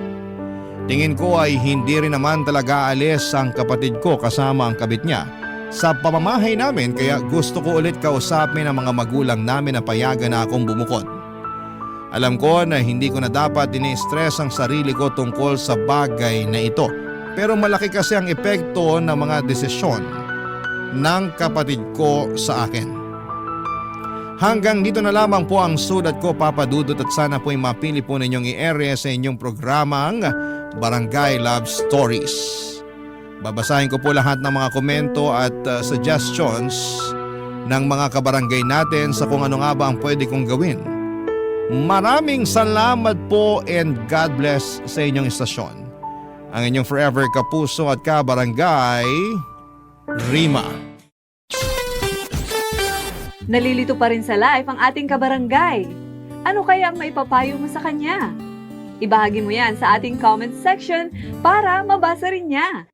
Speaker 3: Tingin ko ay hindi rin naman talaga alis ang kapatid ko kasama ang kabit niya sa pamamahay namin kaya gusto ko ulit kausapin ang mga magulang namin na payagan na akong bumukod. Alam ko na hindi ko na dapat dini-stress ang sarili ko tungkol sa bagay na ito pero malaki kasi ang epekto ng mga desisyon ng kapatid ko sa akin. Hanggang dito na lamang po ang sulat ko, Papa Dudut, at sana po ay mapili po ninyong i-ere sa inyong programang Barangay Love Stories. Babasahin ko po lahat ng mga komento at suggestions ng mga kabarangay natin sa kung ano nga ba ang pwede kong gawin. Maraming salamat po and God bless sa inyong istasyon. Ang inyong forever kapuso at kabarangay, Rima.
Speaker 10: Nalilito pa rin sa live ang ating kabarangay. Ano kaya ang maipapayo mo sa kanya? Ibahagi mo yan sa ating comment section para mabasa rin niya.